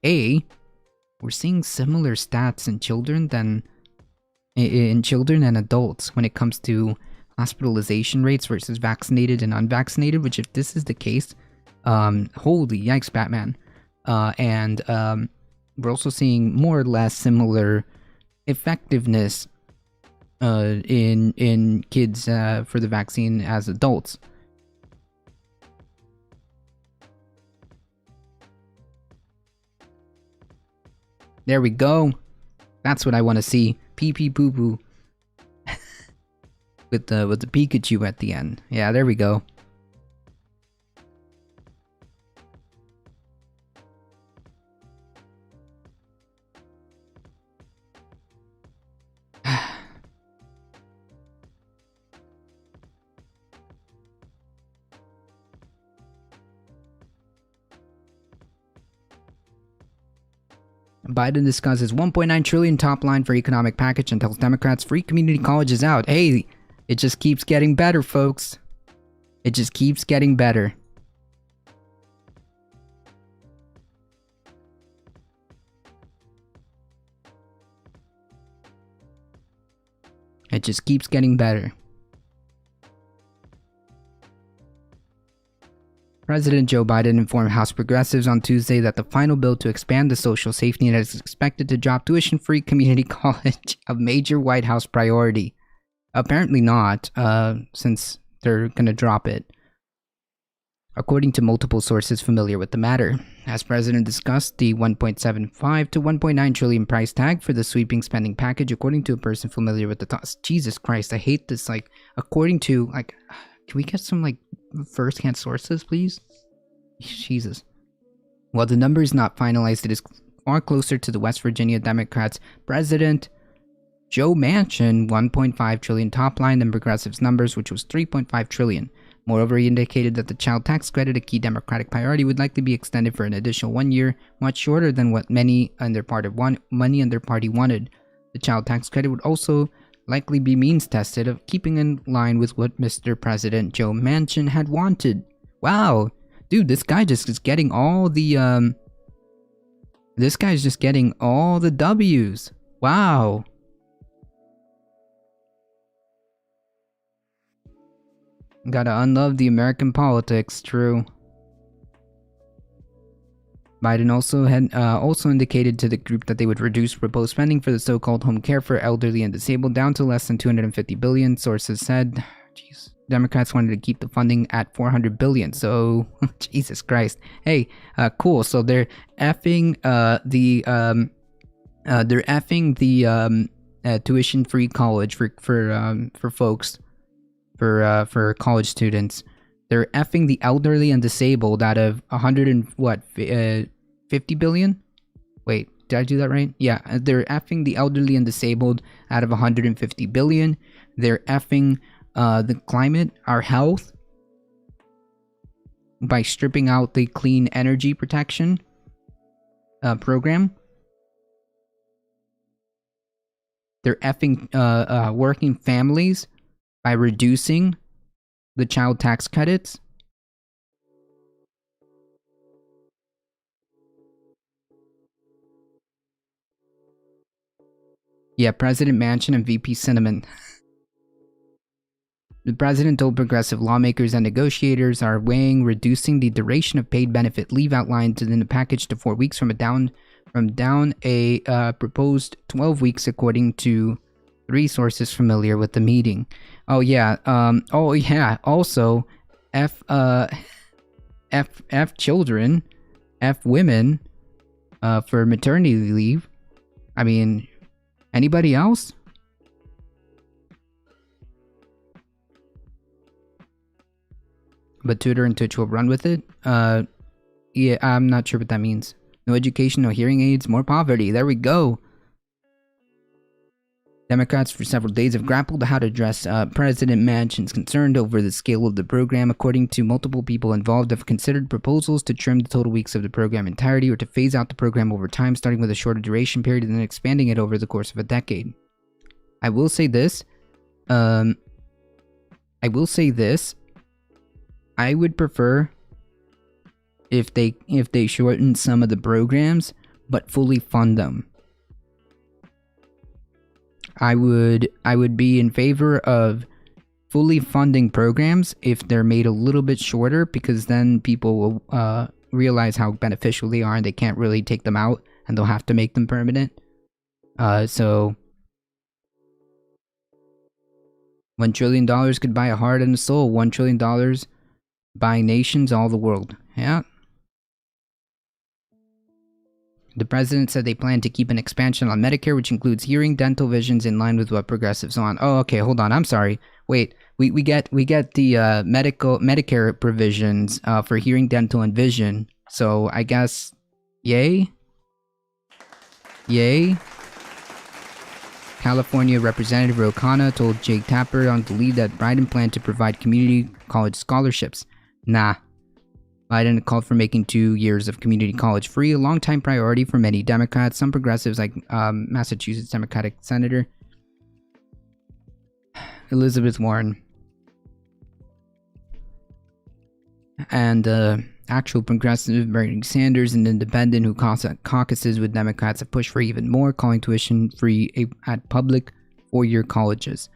we're seeing similar stats in children and adults when it comes to hospitalization rates versus vaccinated and unvaccinated, which if this is the case, holy yikes, Batman. We're also seeing more or less similar effectiveness in kids for the vaccine as adults. There we go. That's what I want to see. Pee pee poo poo. with the Pikachu at the end. Yeah, there we go. Biden discusses 1.9 trillion top line for economic package and tells Democrats free community college is out. Hey, it just keeps getting better, folks. It just keeps getting better. It just keeps getting better. President Joe Biden informed House progressives on Tuesday that the final bill to expand the social safety net is expected to drop tuition-free community college, a major White House priority. Apparently not, since they're gonna drop it, according to multiple sources familiar with the matter. As President discussed the 1.75 to 1.9 trillion price tag for the sweeping spending package, according to a person familiar with the Jesus Christ, I hate this. Like, according to, like, can we get some, like, first-hand sources, please? Jesus. While the number is not finalized, it is far closer to the West Virginia Democrats' President Joe Manchin 1.5 trillion top line than progressives' numbers, which was 3.5 trillion. Moreover, he indicated that the child tax credit, a key Democratic priority, would likely be extended for an additional 1 year, much shorter than what many on their party wanted. The child tax credit would also likely be means tested of keeping in line with what Mr. President Joe Manchin had wanted. Wow, dude, this guy just is getting all the this guy's just getting all the W's. Wow. Gotta unlove the American politics, true. Biden also indicated to the group that they would reduce proposed spending for the so-called home care for elderly and disabled down to less than $250 billion. Sources said, jeez, Democrats wanted to keep the funding at $400 billion. So, Jesus Christ. Hey, cool. So they're effing the tuition-free college for folks, for college students. They're effing the elderly and disabled out of 50 billion? Wait, did I do that right? Yeah, they're effing the elderly and disabled out of 150 billion. They're effing the climate, our health, by stripping out the clean energy protection program. they're effing working families by reducing the child tax credits. Yeah, President Manchin and VP Cinnamon. The president told progressive lawmakers and negotiators are weighing reducing the duration of paid benefit leave outlined in the package to 4 weeks from a proposed 12 weeks, according to 3 sources familiar with the meeting. Oh yeah. Also, F children, F women, for maternity leave. I mean, anybody else? But Twitter and Twitch will run with it? Yeah, I'm not sure what that means. No education, no hearing aids, more poverty. There we go. Democrats for several days have grappled to how to address President Manchin's concern over the scale of the program. According to multiple people involved, have considered proposals to trim the total weeks of the program entirety or to phase out the program over time, starting with a shorter duration period and then expanding it over the course of a decade. I will say this. I would prefer if they shorten some of the programs, but fully fund them. I would be in favor of fully funding programs if they're made a little bit shorter, because then people will realize how beneficial they are and they can't really take them out and they'll have to make them permanent. So $1 trillion could buy a heart and a soul. $1 trillion buying nations all the world. Yeah. The president said they plan to keep an expansion on Medicare, which includes hearing, dental, visions, in line with what progressives want. Oh, okay, hold on. I'm sorry. Wait, we get the Medicare provisions for hearing, dental, and vision. So I guess, yay. California Representative Ro Khanna told Jake Tapper on the lead that Biden planned to provide community college scholarships. Nah. Biden called for making 2 years of community college free, a longtime priority for many Democrats. Some progressives, like Massachusetts Democratic Senator Elizabeth Warren, and actual progressive Bernie Sanders, an independent who caucuses with Democrats, have pushed for even more, calling tuition free at public 4-year colleges.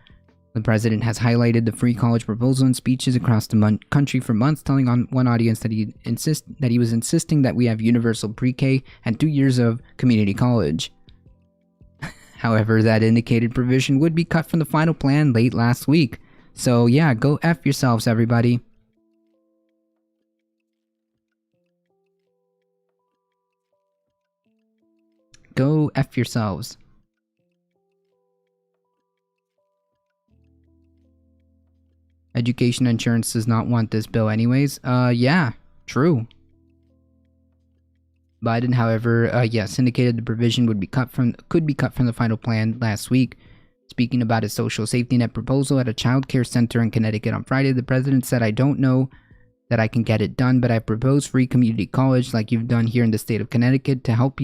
The president has highlighted the free college proposal in speeches across the country for months, telling on one audience that he was insisting that we have universal pre-K and 2 years of community college. However, that indicated provision would be cut from the final plan late last week. So yeah, go F yourselves, everybody. Go F yourselves. Education insurance does not want this bill anyways. Yeah, true. Biden, however, yes, indicated the provision could be cut from the final plan last week. Speaking about his social safety net proposal at a child care center in Connecticut on Friday, the president said, "I don't know that I can get it done, but I propose free community college like you've done here in the state of Connecticut to help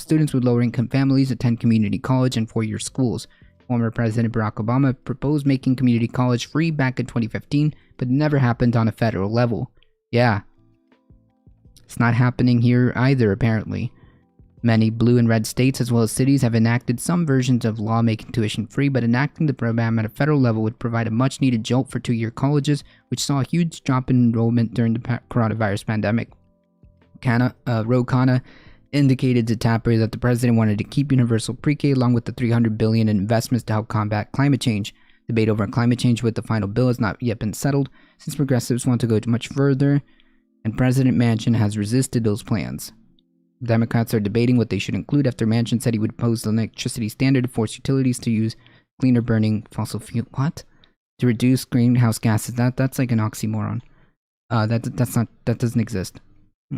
students with lower income families attend community college and 4-year schools." Former President Barack Obama proposed making community college free back in 2015, but it never happened on a federal level. Yeah. It's not happening here either, apparently. Many blue and red states as well as cities have enacted some versions of law making tuition free, but enacting the program at a federal level would provide a much needed jolt for 2-year colleges, which saw a huge drop in enrollment during the coronavirus pandemic. Ro Khanna indicated to Tapper that the president wanted to keep universal pre-K along with the $300 billion in investments to help combat climate change. Debate over climate change with the final bill has not yet been settled, since progressives want to go much further, and President Manchin has resisted those plans. Democrats are debating what they should include after Manchin said he would oppose the electricity standard to force utilities to use cleaner burning fossil fuel. What? To reduce greenhouse gases. That's like an oxymoron. That doesn't exist.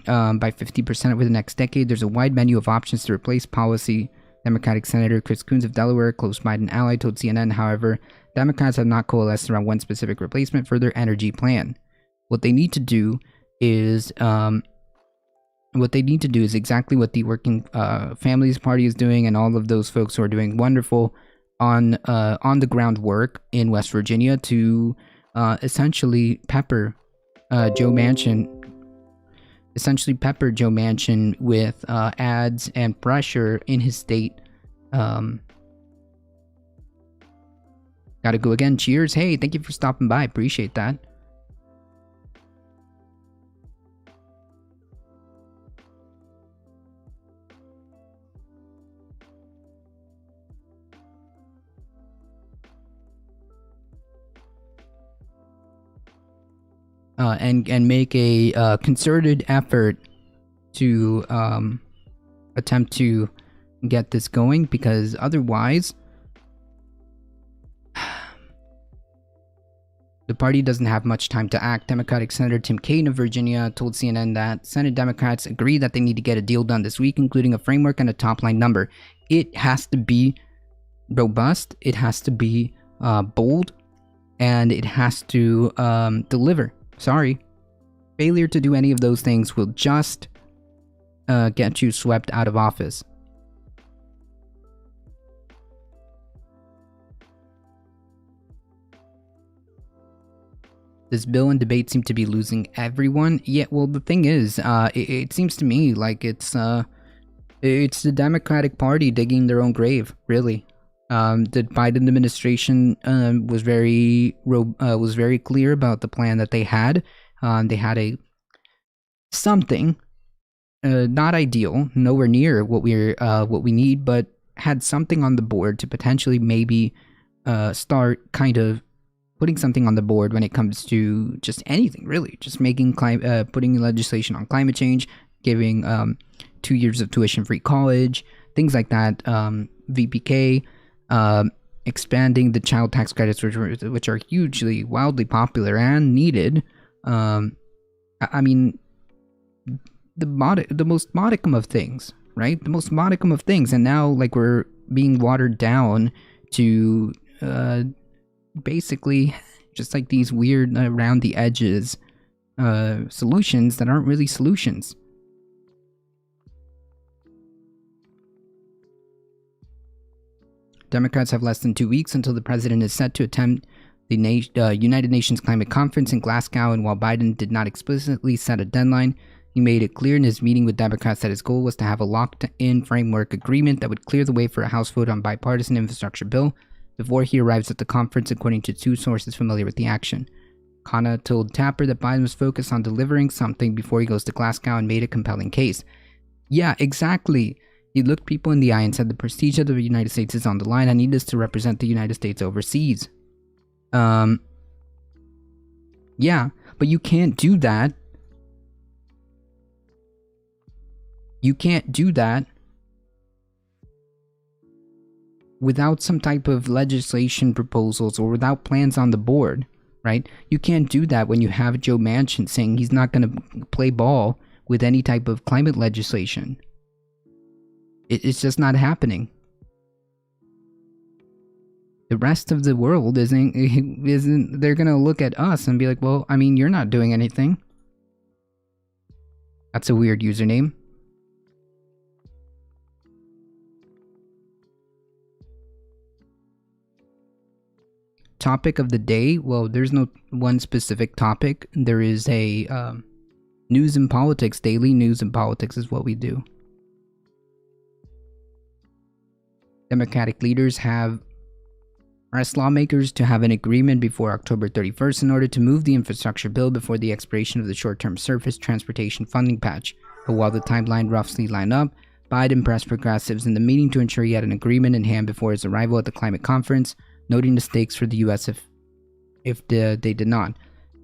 By 50% over the next decade. There's a wide menu of options to replace policy. Democratic Senator Chris Coons of Delaware, close Biden ally, told CNN, however, Democrats have not coalesced around one specific replacement for their energy plan. What they need to do is exactly what the Working Families Party is doing, and all of those folks who are doing wonderful on the ground work in West Virginia to essentially pepper Joe Manchin with ads and pressure in his state. Gotta go again. Cheers. Hey, thank you for stopping by. Appreciate that. And make a concerted effort to attempt to get this going, because otherwise the party doesn't have much time to act. Democratic Senator Tim Kaine of Virginia told CNN that Senate Democrats agree that they need to get a deal done this week, including a framework and a top-line number. It has to be robust, it has to be bold, and it has to deliver. Sorry. Failure to do any of those things will just get you swept out of office. This bill and debate seem to be losing everyone. Yeah, well, the thing is, it seems to me like it's the Democratic Party digging their own grave, really. The Biden administration was very clear about the plan that they had. They had something not ideal, nowhere near what we need, but had something on the board to potentially maybe start kind of putting something on the board when it comes to just anything, really. Just making putting legislation on climate change, giving 2 years of tuition-free college, things like that. VPK. Expanding the child tax credits, which are hugely, wildly popular and needed. I mean, the most modicum of things, right? The most modicum of things, and now like we're being watered down to basically just like these weird around the edges solutions that aren't really solutions. Democrats have less than 2 weeks until the president is set to attend the United Nations Climate Conference in Glasgow, and while Biden did not explicitly set a deadline, he made it clear in his meeting with Democrats that his goal was to have a locked-in framework agreement that would clear the way for a House vote on bipartisan infrastructure bill before he arrives at the conference, according to 2 sources familiar with the action. Khanna told Tapper that Biden was focused on delivering something before he goes to Glasgow and made a compelling case. Yeah, exactly. He looked people in the eye and said the prestige of the United States is on the line. I need this to represent the United States overseas. Yeah, but you can't do that. You can't do that without some type of legislation proposals or without plans on the board, right? You can't do that when you have Joe Manchin saying he's not going to play ball with any type of climate legislation. It's just not happening. The rest of the world isn't they're gonna look at us and be like, well, I mean, you're not doing anything. That's a weird username. Topic of the day. Well, there's no one specific topic. There is a news and politics. Daily news and politics is what we do. Democratic leaders have pressed lawmakers to have an agreement before October 31st in order to move the infrastructure bill before the expiration of the short-term surface transportation funding patch. But while the timeline roughly lined up, Biden pressed progressives in the meeting to ensure he had an agreement in hand before his arrival at the climate conference, noting the stakes for the U.S. if they did not.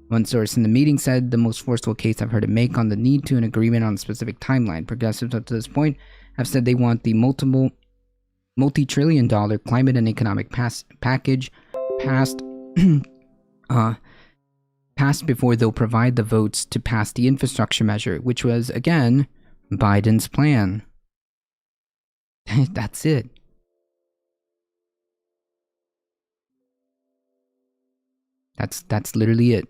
One source in the meeting said, the most forceful case I've heard him make on the need to an agreement on a specific timeline. Progressives up to this point have said they want the multi-trillion-dollar climate and economic package passed before they'll provide the votes to pass the infrastructure measure, which was, again, Biden's plan. That's it. That's literally it.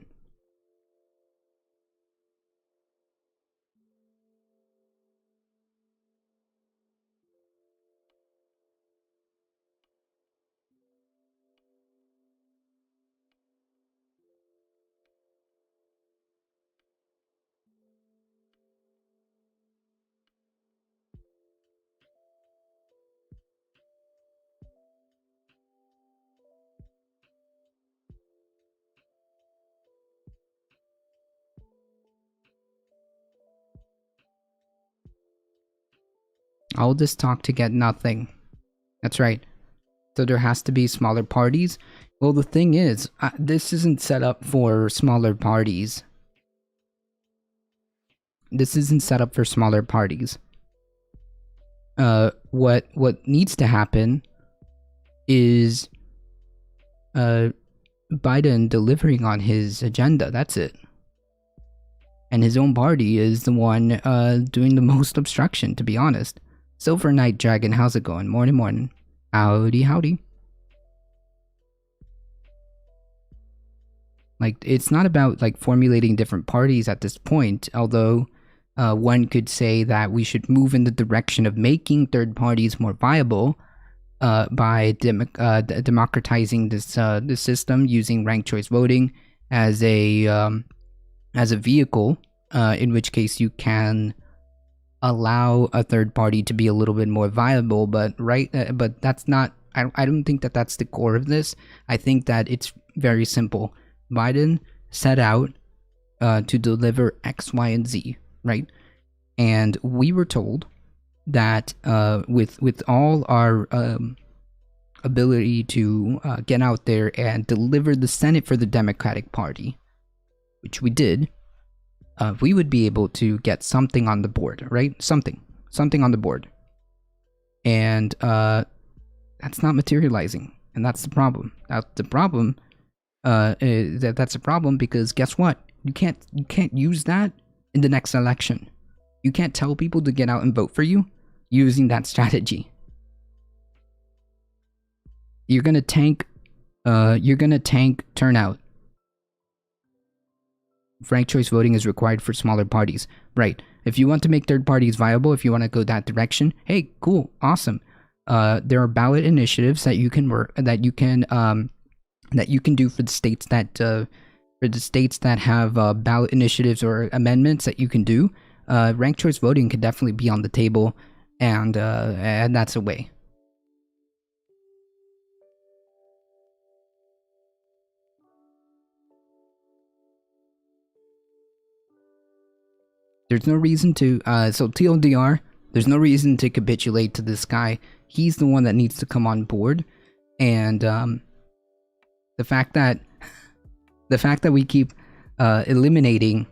All this talk to get nothing. That's right. So there has to be smaller parties. Well, the thing is, this isn't set up for smaller parties. This isn't set up for smaller parties. What needs to happen is Biden delivering on his agenda. That's it. And his own party is the one doing the most obstruction, to be honest. Silver Knight Dragon, how's it going? Morning, morning. Howdy, howdy. Like, it's not about, like, formulating different parties at this point, although one could say that we should move in the direction of making third parties more viable by democratizing this system, using ranked choice voting as a vehicle, in which case you can allow a third party to be a little bit more viable. But but that's not. I don't think that that's the core of this. I think that it's very simple. Biden set out to deliver X, Y, and Z, right? And we were told that with all our ability to get out there and deliver the Senate for the Democratic Party, which we did, we would be able to get something on the board, right? Something on the board. And that's not materializing, and that's the problem. That's the problem. That's a problem because guess what? You can't use that in the next election. You can't tell people to get out and vote for you using that strategy. You're gonna tank turnout. Frank choice voting is required for smaller parties. Right. If you want to make third parties viable, if you want to go that direction, hey, cool, awesome. There are ballot initiatives that you can do for the states that have ballot initiatives or amendments that you can do. Ranked choice voting could definitely be on the table, and that's a way. There's no reason to, so TLDR, there's no reason to capitulate to this guy. He's the one that needs to come on board, and the fact that we keep eliminating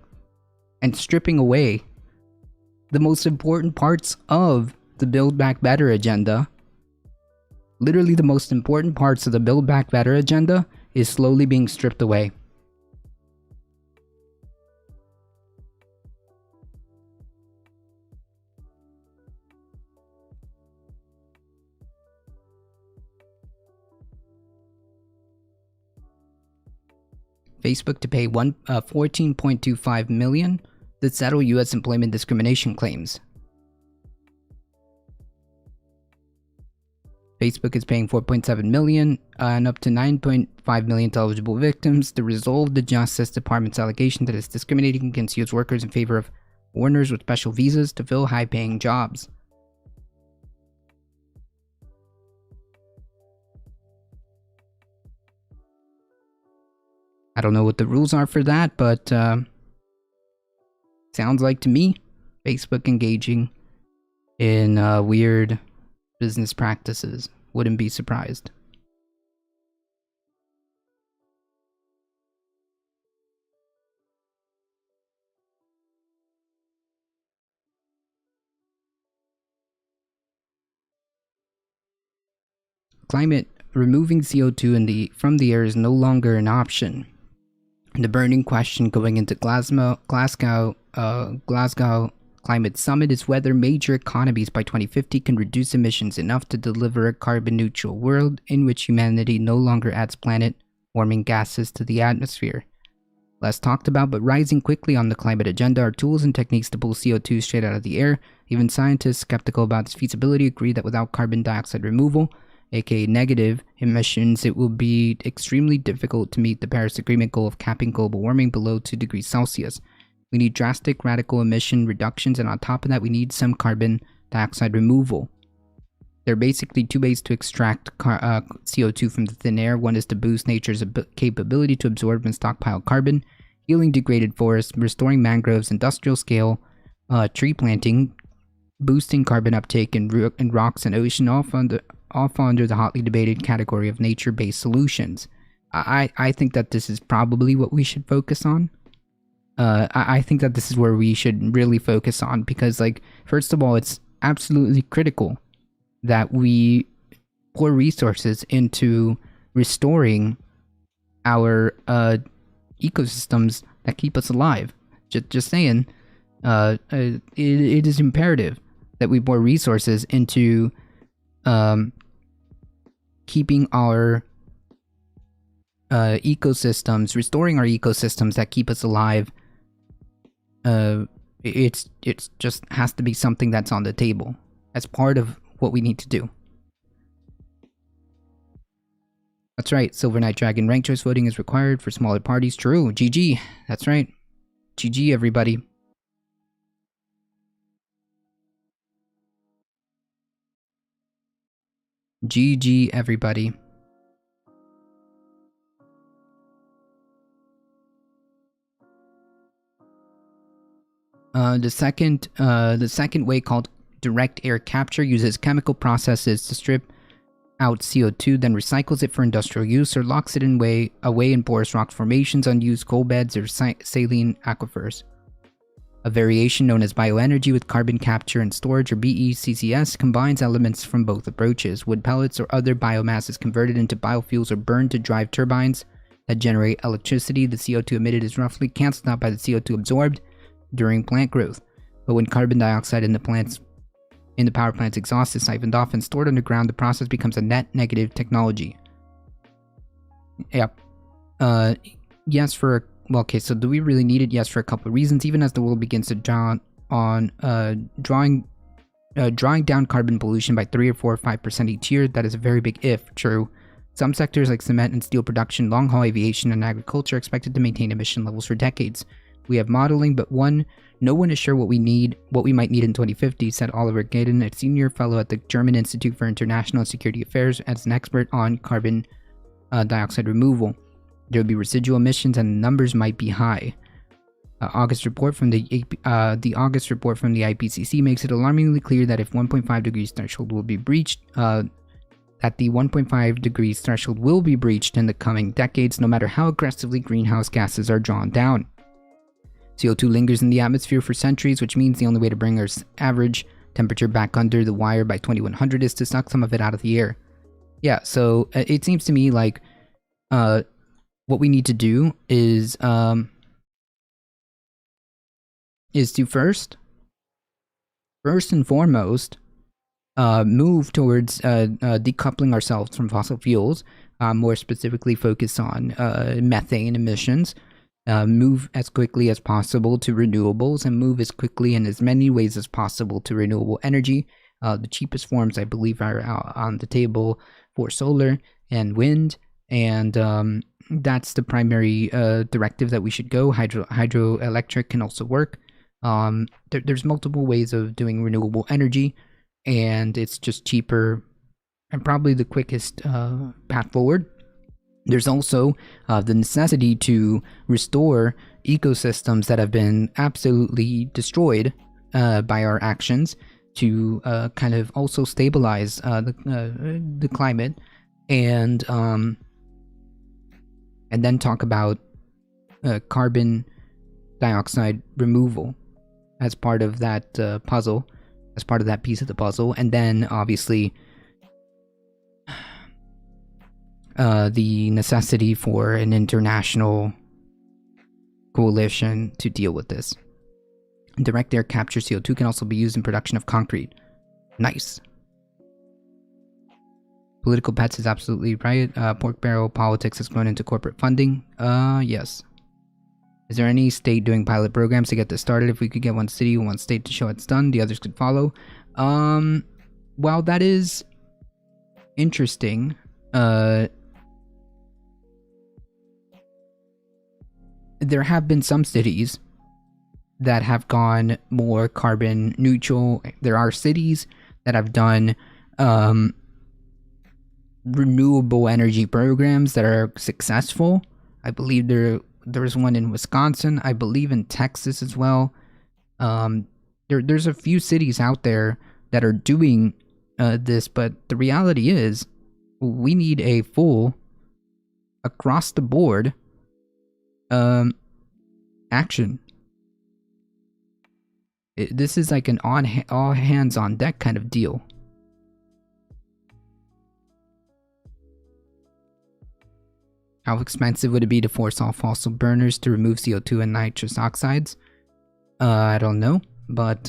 and stripping away the most important parts of the Build Back Better agenda, literally the most important parts of the Build Back Better agenda, is slowly being stripped away. Facebook to pay $14.25 million to settle U.S. employment discrimination claims. Facebook is paying $4.7 million and up to $9.5 million to eligible victims to resolve the Justice Department's allegation that it's discriminating against U.S. workers in favor of foreigners with special visas to fill high-paying jobs. I don't know what the rules are for that, but sounds like to me Facebook engaging in weird business practices. Wouldn't be surprised. Climate removing CO2 from the air is no longer an option. The burning question going into Glasgow Climate Summit is whether major economies by 2050 can reduce emissions enough to deliver a carbon-neutral world in which humanity no longer adds planet-warming gases to the atmosphere. Less talked about but rising quickly on the climate agenda are tools and techniques to pull CO2 straight out of the air. Even scientists skeptical about its feasibility agree that without carbon dioxide removal, aka negative emissions, it will be extremely difficult to meet the Paris Agreement goal of capping global warming below 2 degrees Celsius. We need drastic, radical emission reductions, and on top of that, we need some carbon dioxide removal. There are basically two ways to extract CO2 from the thin air. One is to boost nature's capability to absorb and stockpile carbon, healing degraded forests, restoring mangroves, industrial-scale tree planting, boosting carbon uptake in rocks and ocean, all under the hotly debated category of nature-based solutions. I think that this is probably what we should focus on. I think that this is where we should really focus on, because, like, first of all, it's absolutely critical that we pour resources into restoring our ecosystems that keep us alive. Just saying, it is imperative that we pour resources into keeping our ecosystems, restoring our ecosystems that keep us alive. It's just has to be something that's on the table as part of what we need to do. That's right, Silver Knight Dragon. Ranked choice voting is required for smaller parties. True. GG. That's right. GG, everybody. GG, everybody. The second way, called direct air capture, uses chemical processes to strip out CO2, then recycles it for industrial use, or locks it away in porous rock formations, unused coal beds, or saline aquifers. A variation known as bioenergy with carbon capture and storage, or BECCS, combines elements from both approaches. Wood pellets or other biomass is converted into biofuels or burned to drive turbines that generate electricity. The CO2 emitted is roughly cancelled out by the CO2 absorbed during plant growth, but when carbon dioxide in the power plant's exhaust is siphoned off and stored underground, the process becomes a net negative technology. Yep. Yes, well, okay, so do we really need it? Yes, for a couple of reasons. Even as the world begins to drawing down carbon pollution by 3 or 4 or 5% each year, that is a very big if. True. Some sectors like cement and steel production, long-haul aviation, and agriculture are expected to maintain emission levels for decades. We have modeling, but no one is sure what we might need in 2050, said Oliver Gaden, a senior fellow at the German Institute for International and Security Affairs, as an expert on carbon dioxide removal. There will be residual emissions, and the numbers might be high. The August report from the IPCC makes it alarmingly clear that if 1.5 degrees threshold will be breached, that the 1.5 degrees threshold will be breached in the coming decades, no matter how aggressively greenhouse gases are drawn down. CO2 lingers in the atmosphere for centuries, which means the only way to bring Earth's average temperature back under the wire by 2100 is to suck some of it out of the air. Yeah, so it seems to me like what we need to do is to first and foremost move towards decoupling ourselves from fossil fuels, more specifically focus on methane emissions. Move as quickly as possible to renewables, and move as quickly in as many ways as possible to renewable energy. The cheapest forms, I believe, are on the table for solar and wind, and that's the primary directive that we should go. Hydroelectric can also work. There's multiple ways of doing renewable energy, and it's just cheaper and probably the quickest path forward. There's also the necessity to restore ecosystems that have been absolutely destroyed by our actions, to kind of also stabilize the climate, and then talk about carbon dioxide removal as part of that puzzle, as part of that piece of the puzzle, and then obviously the necessity for an international coalition to deal with this. Direct air capture CO2 can also be used in production of concrete. Nice. Political bets is absolutely right. Pork barrel politics has grown into corporate funding. Yes. Is there any state doing pilot programs to get this started? If we could get one city or one state to show it's done, the others could follow. Well, that is interesting. There have been some cities that have gone more carbon neutral. There are cities that have done renewable energy programs that are successful. I believe there was one in Wisconsin. I believe in Texas as well. There's a few cities out there that are doing this, but the reality is we need a full, across the board action. This is like an all hands on deck kind of deal. How expensive would it be to force all fossil burners to remove CO2 and nitrous oxides? I don't know, but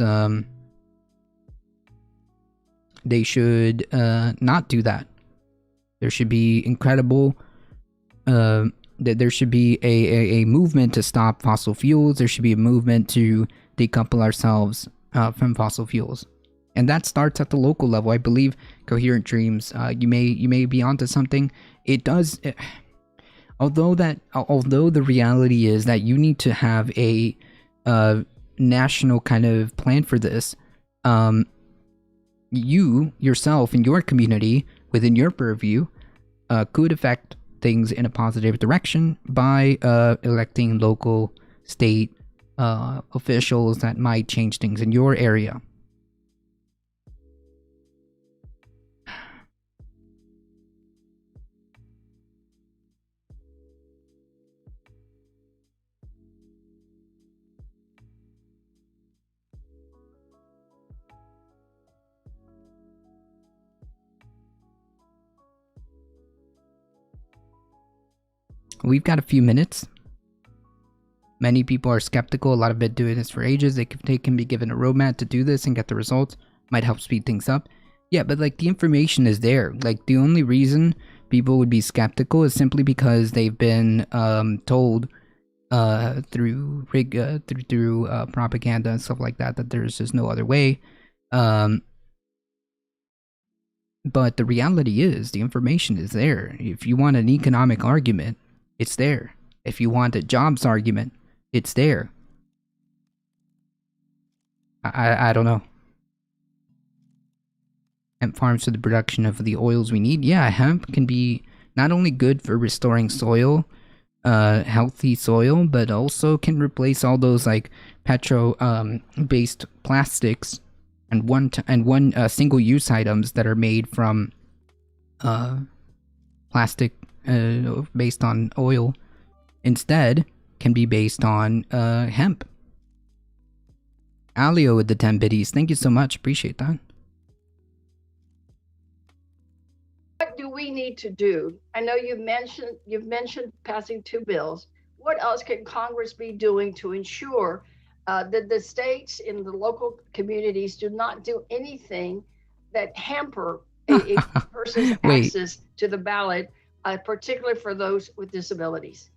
they should not do that. There should be incredible. There should be a movement to stop fossil fuels. There should be a movement to decouple ourselves from fossil fuels, and that starts at the local level. I believe Coherent Dreams. You may be onto something. It does. Although the reality is that you need to have a national kind of plan for this, you yourself in your community within your purview could affect things in a positive direction by electing local, state officials that might change things in your area. We've got a few minutes. Many people are skeptical. A lot of been doing this for ages. They can be given a roadmap to do this and get the results. Might help speed things up. Yeah, but like the information is there. Like the only reason people would be skeptical is simply because they've been told through propaganda and stuff like that there's just no other way. But the reality is the information is there. If you want an economic argument, it's there. If you want a jobs argument, it's there. I don't know. Hemp farms for the production of the oils we need. Yeah, hemp can be not only good for restoring soil, healthy soil, but also can replace all those like petro-based plastics and one single-use items that are made from plastic based on oil. Instead, can be based on hemp. Alio with the 10 biddies. Thank you so much. Appreciate that. What do we need to do? I know you've mentioned passing 2 bills. What else can Congress be doing to ensure that the states in the local communities do not do anything that hamper a person's access to the ballot, particularly for those with disabilities?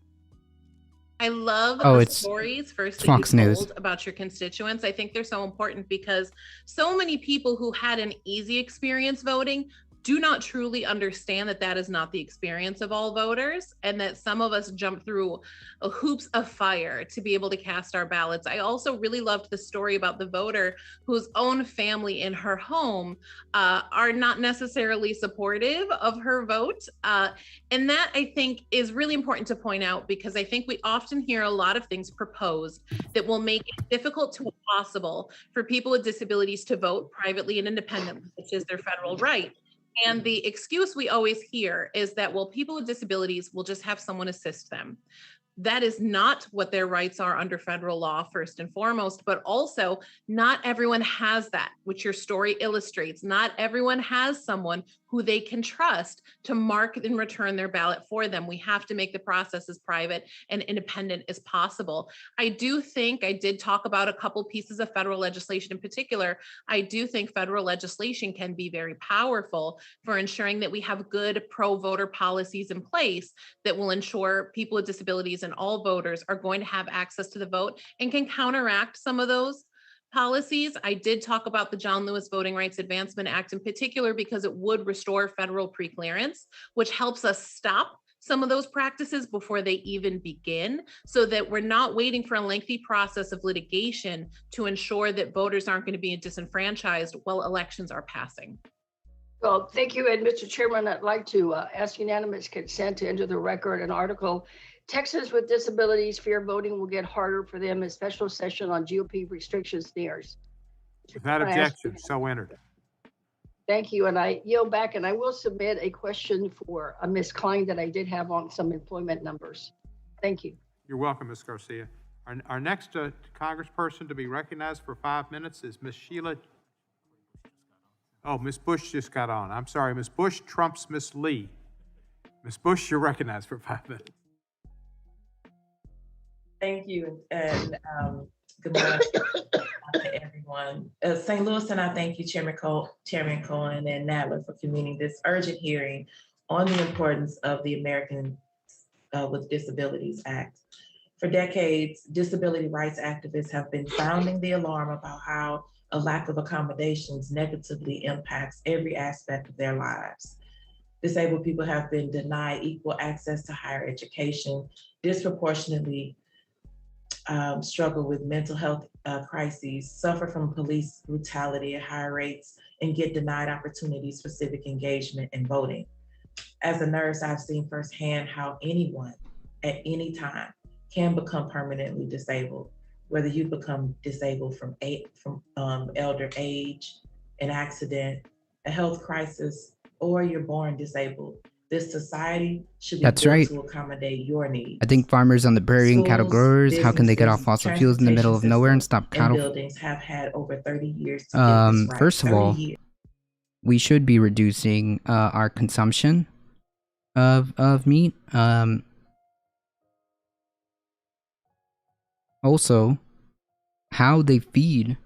I love the stories first that Fox you News. told about your constituents. I think they're so important because so many people who had an easy experience voting do not truly understand that that is not the experience of all voters, and that some of us jump through hoops of fire to be able to cast our ballots. I also really loved the story about the voter whose own family in her home are not necessarily supportive of her vote. And that I think is really important to point out, because I think we often hear a lot of things proposed that will make it difficult to impossible for people with disabilities to vote privately and independently, which is their federal right. And the excuse we always hear is that, well, people with disabilities will just have someone assist them. That is not what their rights are under federal law, first and foremost, but also not everyone has that, which your story illustrates. Not everyone has someone who they can trust to mark and return their ballot for them. We have to make the process as private and independent as possible. I did talk about a couple pieces of federal legislation in particular. I do think federal legislation can be very powerful for ensuring that we have good pro-voter policies in place that will ensure people with disabilities and all voters are going to have access to the vote and can counteract some of those policies. I did talk about the John Lewis Voting Rights Advancement Act in particular, because it would restore federal preclearance, which helps us stop some of those practices before they even begin, so that we're not waiting for a lengthy process of litigation to ensure that voters aren't going to be disenfranchised while elections are passing. Well, thank you. And Mr. Chairman, I'd like to ask unanimous consent to enter the record an article, Texans with disabilities fear voting will get harder for them, as special session on GOP restrictions nears. Without objection, so entered. Thank you, and I yield back, and I will submit a question for Ms. Klein that I did have on some employment numbers. Thank you. You're welcome, Ms. Garcia. Our next congressperson to be recognized for 5 minutes is Ms. Sheila. Oh, Ms. Bush just got on. I'm sorry, Ms. Bush trumps Ms. Lee. Ms. Bush, you're recognized for 5 minutes. Thank you, and good morning to everyone. St. Louis, and I thank you, Chairman Cohen and Nadler, for convening this urgent hearing on the importance of the Americans with Disabilities Act. For decades, disability rights activists have been sounding the alarm about how a lack of accommodations negatively impacts every aspect of their lives. Disabled people have been denied equal access to higher education, disproportionately struggle with mental health crises, suffer from police brutality at higher rates, and get denied opportunities for civic engagement and voting. As a nurse, I've seen firsthand how anyone at any time can become permanently disabled, whether you become disabled from elder age, an accident, a health crisis, or you're born disabled. This society should be built to accommodate your needs. I think farmers on the prairie and cattle growers, how can they get off fossil fuels in the middle of nowhere and stop cattle? Buildings have had over 30 years to get this right. First of all, we should be reducing our consumption of meat. Also, how they feed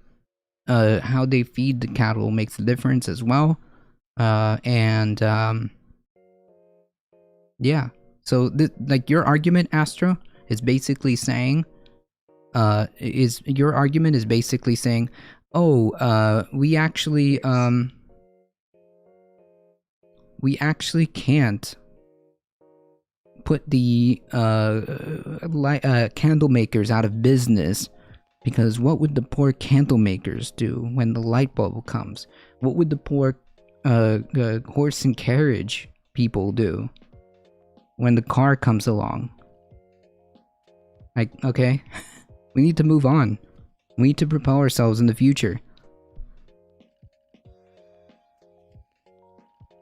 the cattle makes a difference as well. Yeah. So, like, your argument, Astro, is basically saying, oh, we actually can't put the candle makers out of business, because what would the poor candle makers do when the light bulb comes? What would the poor horse and carriage people do when the car comes along? Like, okay, we need to move on. We need to propel ourselves in the future.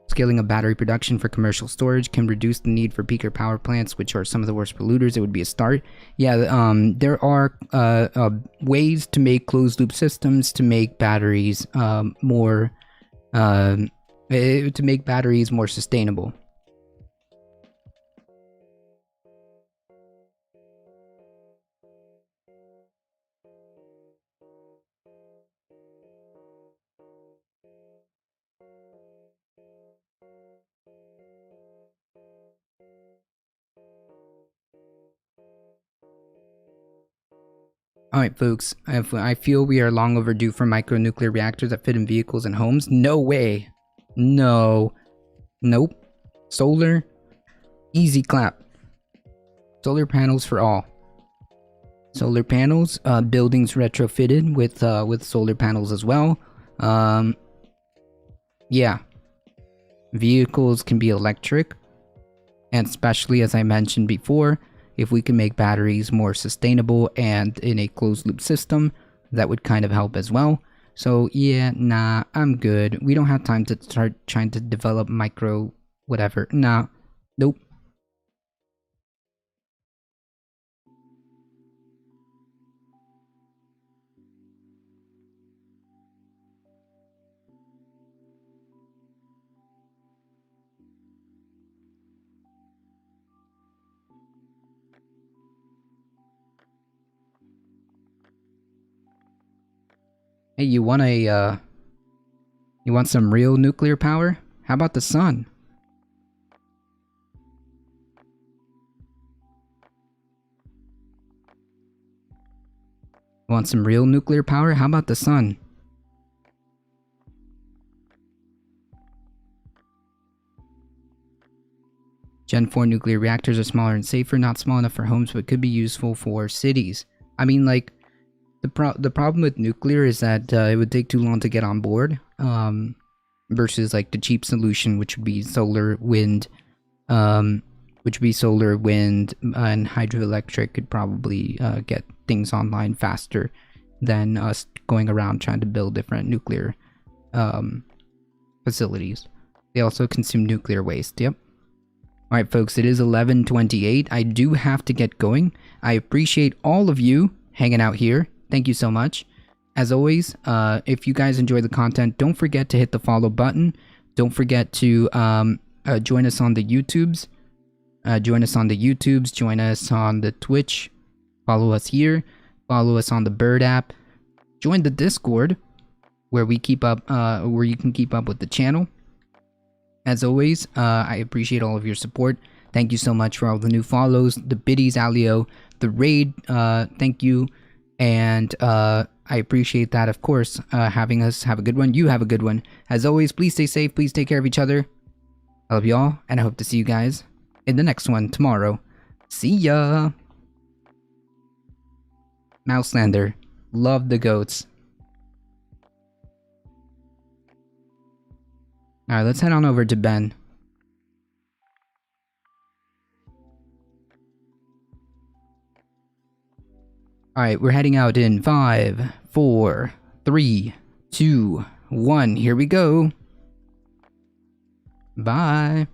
Scaling of battery production for commercial storage can reduce the need for peaker power plants, which are some of the worst polluters. It would be a start. Yeah, there are ways to make closed loop systems to make batteries more sustainable. Alright folks, I feel we are long overdue for micro-nuclear reactors that fit in vehicles and homes. No way. No. Nope. Solar. Easy clap. Solar panels for all. Solar panels, buildings retrofitted with solar panels as well. Yeah. Vehicles can be electric. And especially, as I mentioned before, if we can make batteries more sustainable and in a closed loop system, that would kind of help as well. So yeah, nah, I'm good. We don't have time to start trying to develop micro whatever. Nah, nope. Hey, you want some real nuclear power? How about the sun? Want some real nuclear power? How about the sun? Gen 4 nuclear reactors are smaller and safer, not small enough for homes, but could be useful for cities. I mean, like, the problem with nuclear is that it would take too long to get on board, versus like the cheap solution, which would be solar, wind, and hydroelectric could probably get things online faster than us going around trying to build different nuclear facilities. They also consume nuclear waste. Yep. All right, folks, it is 11:28. I do have to get going. I appreciate all of you hanging out here. Thank you so much. As always, if you guys enjoy the content, don't forget to hit the follow button. Don't forget to join us on the YouTubes. Join us on the Twitch. Follow us here. Follow us on the Bird app. Join the Discord, where we keep up, where you can keep up with the channel. As always, I appreciate all of your support. Thank you so much for all the new follows, the biddies, Alio, the raid. Thank you, and I appreciate that. Of course, having us. Have a good one. You have a good one. As always, please stay safe. Please take care of each other. I love y'all, and I hope to see you guys in the next one tomorrow. See ya. Mouselander, love the goats. Alright, let's head on over to Ben. Alright, we're heading out in 5, 4, 3, 2, 1. Here we go. Bye.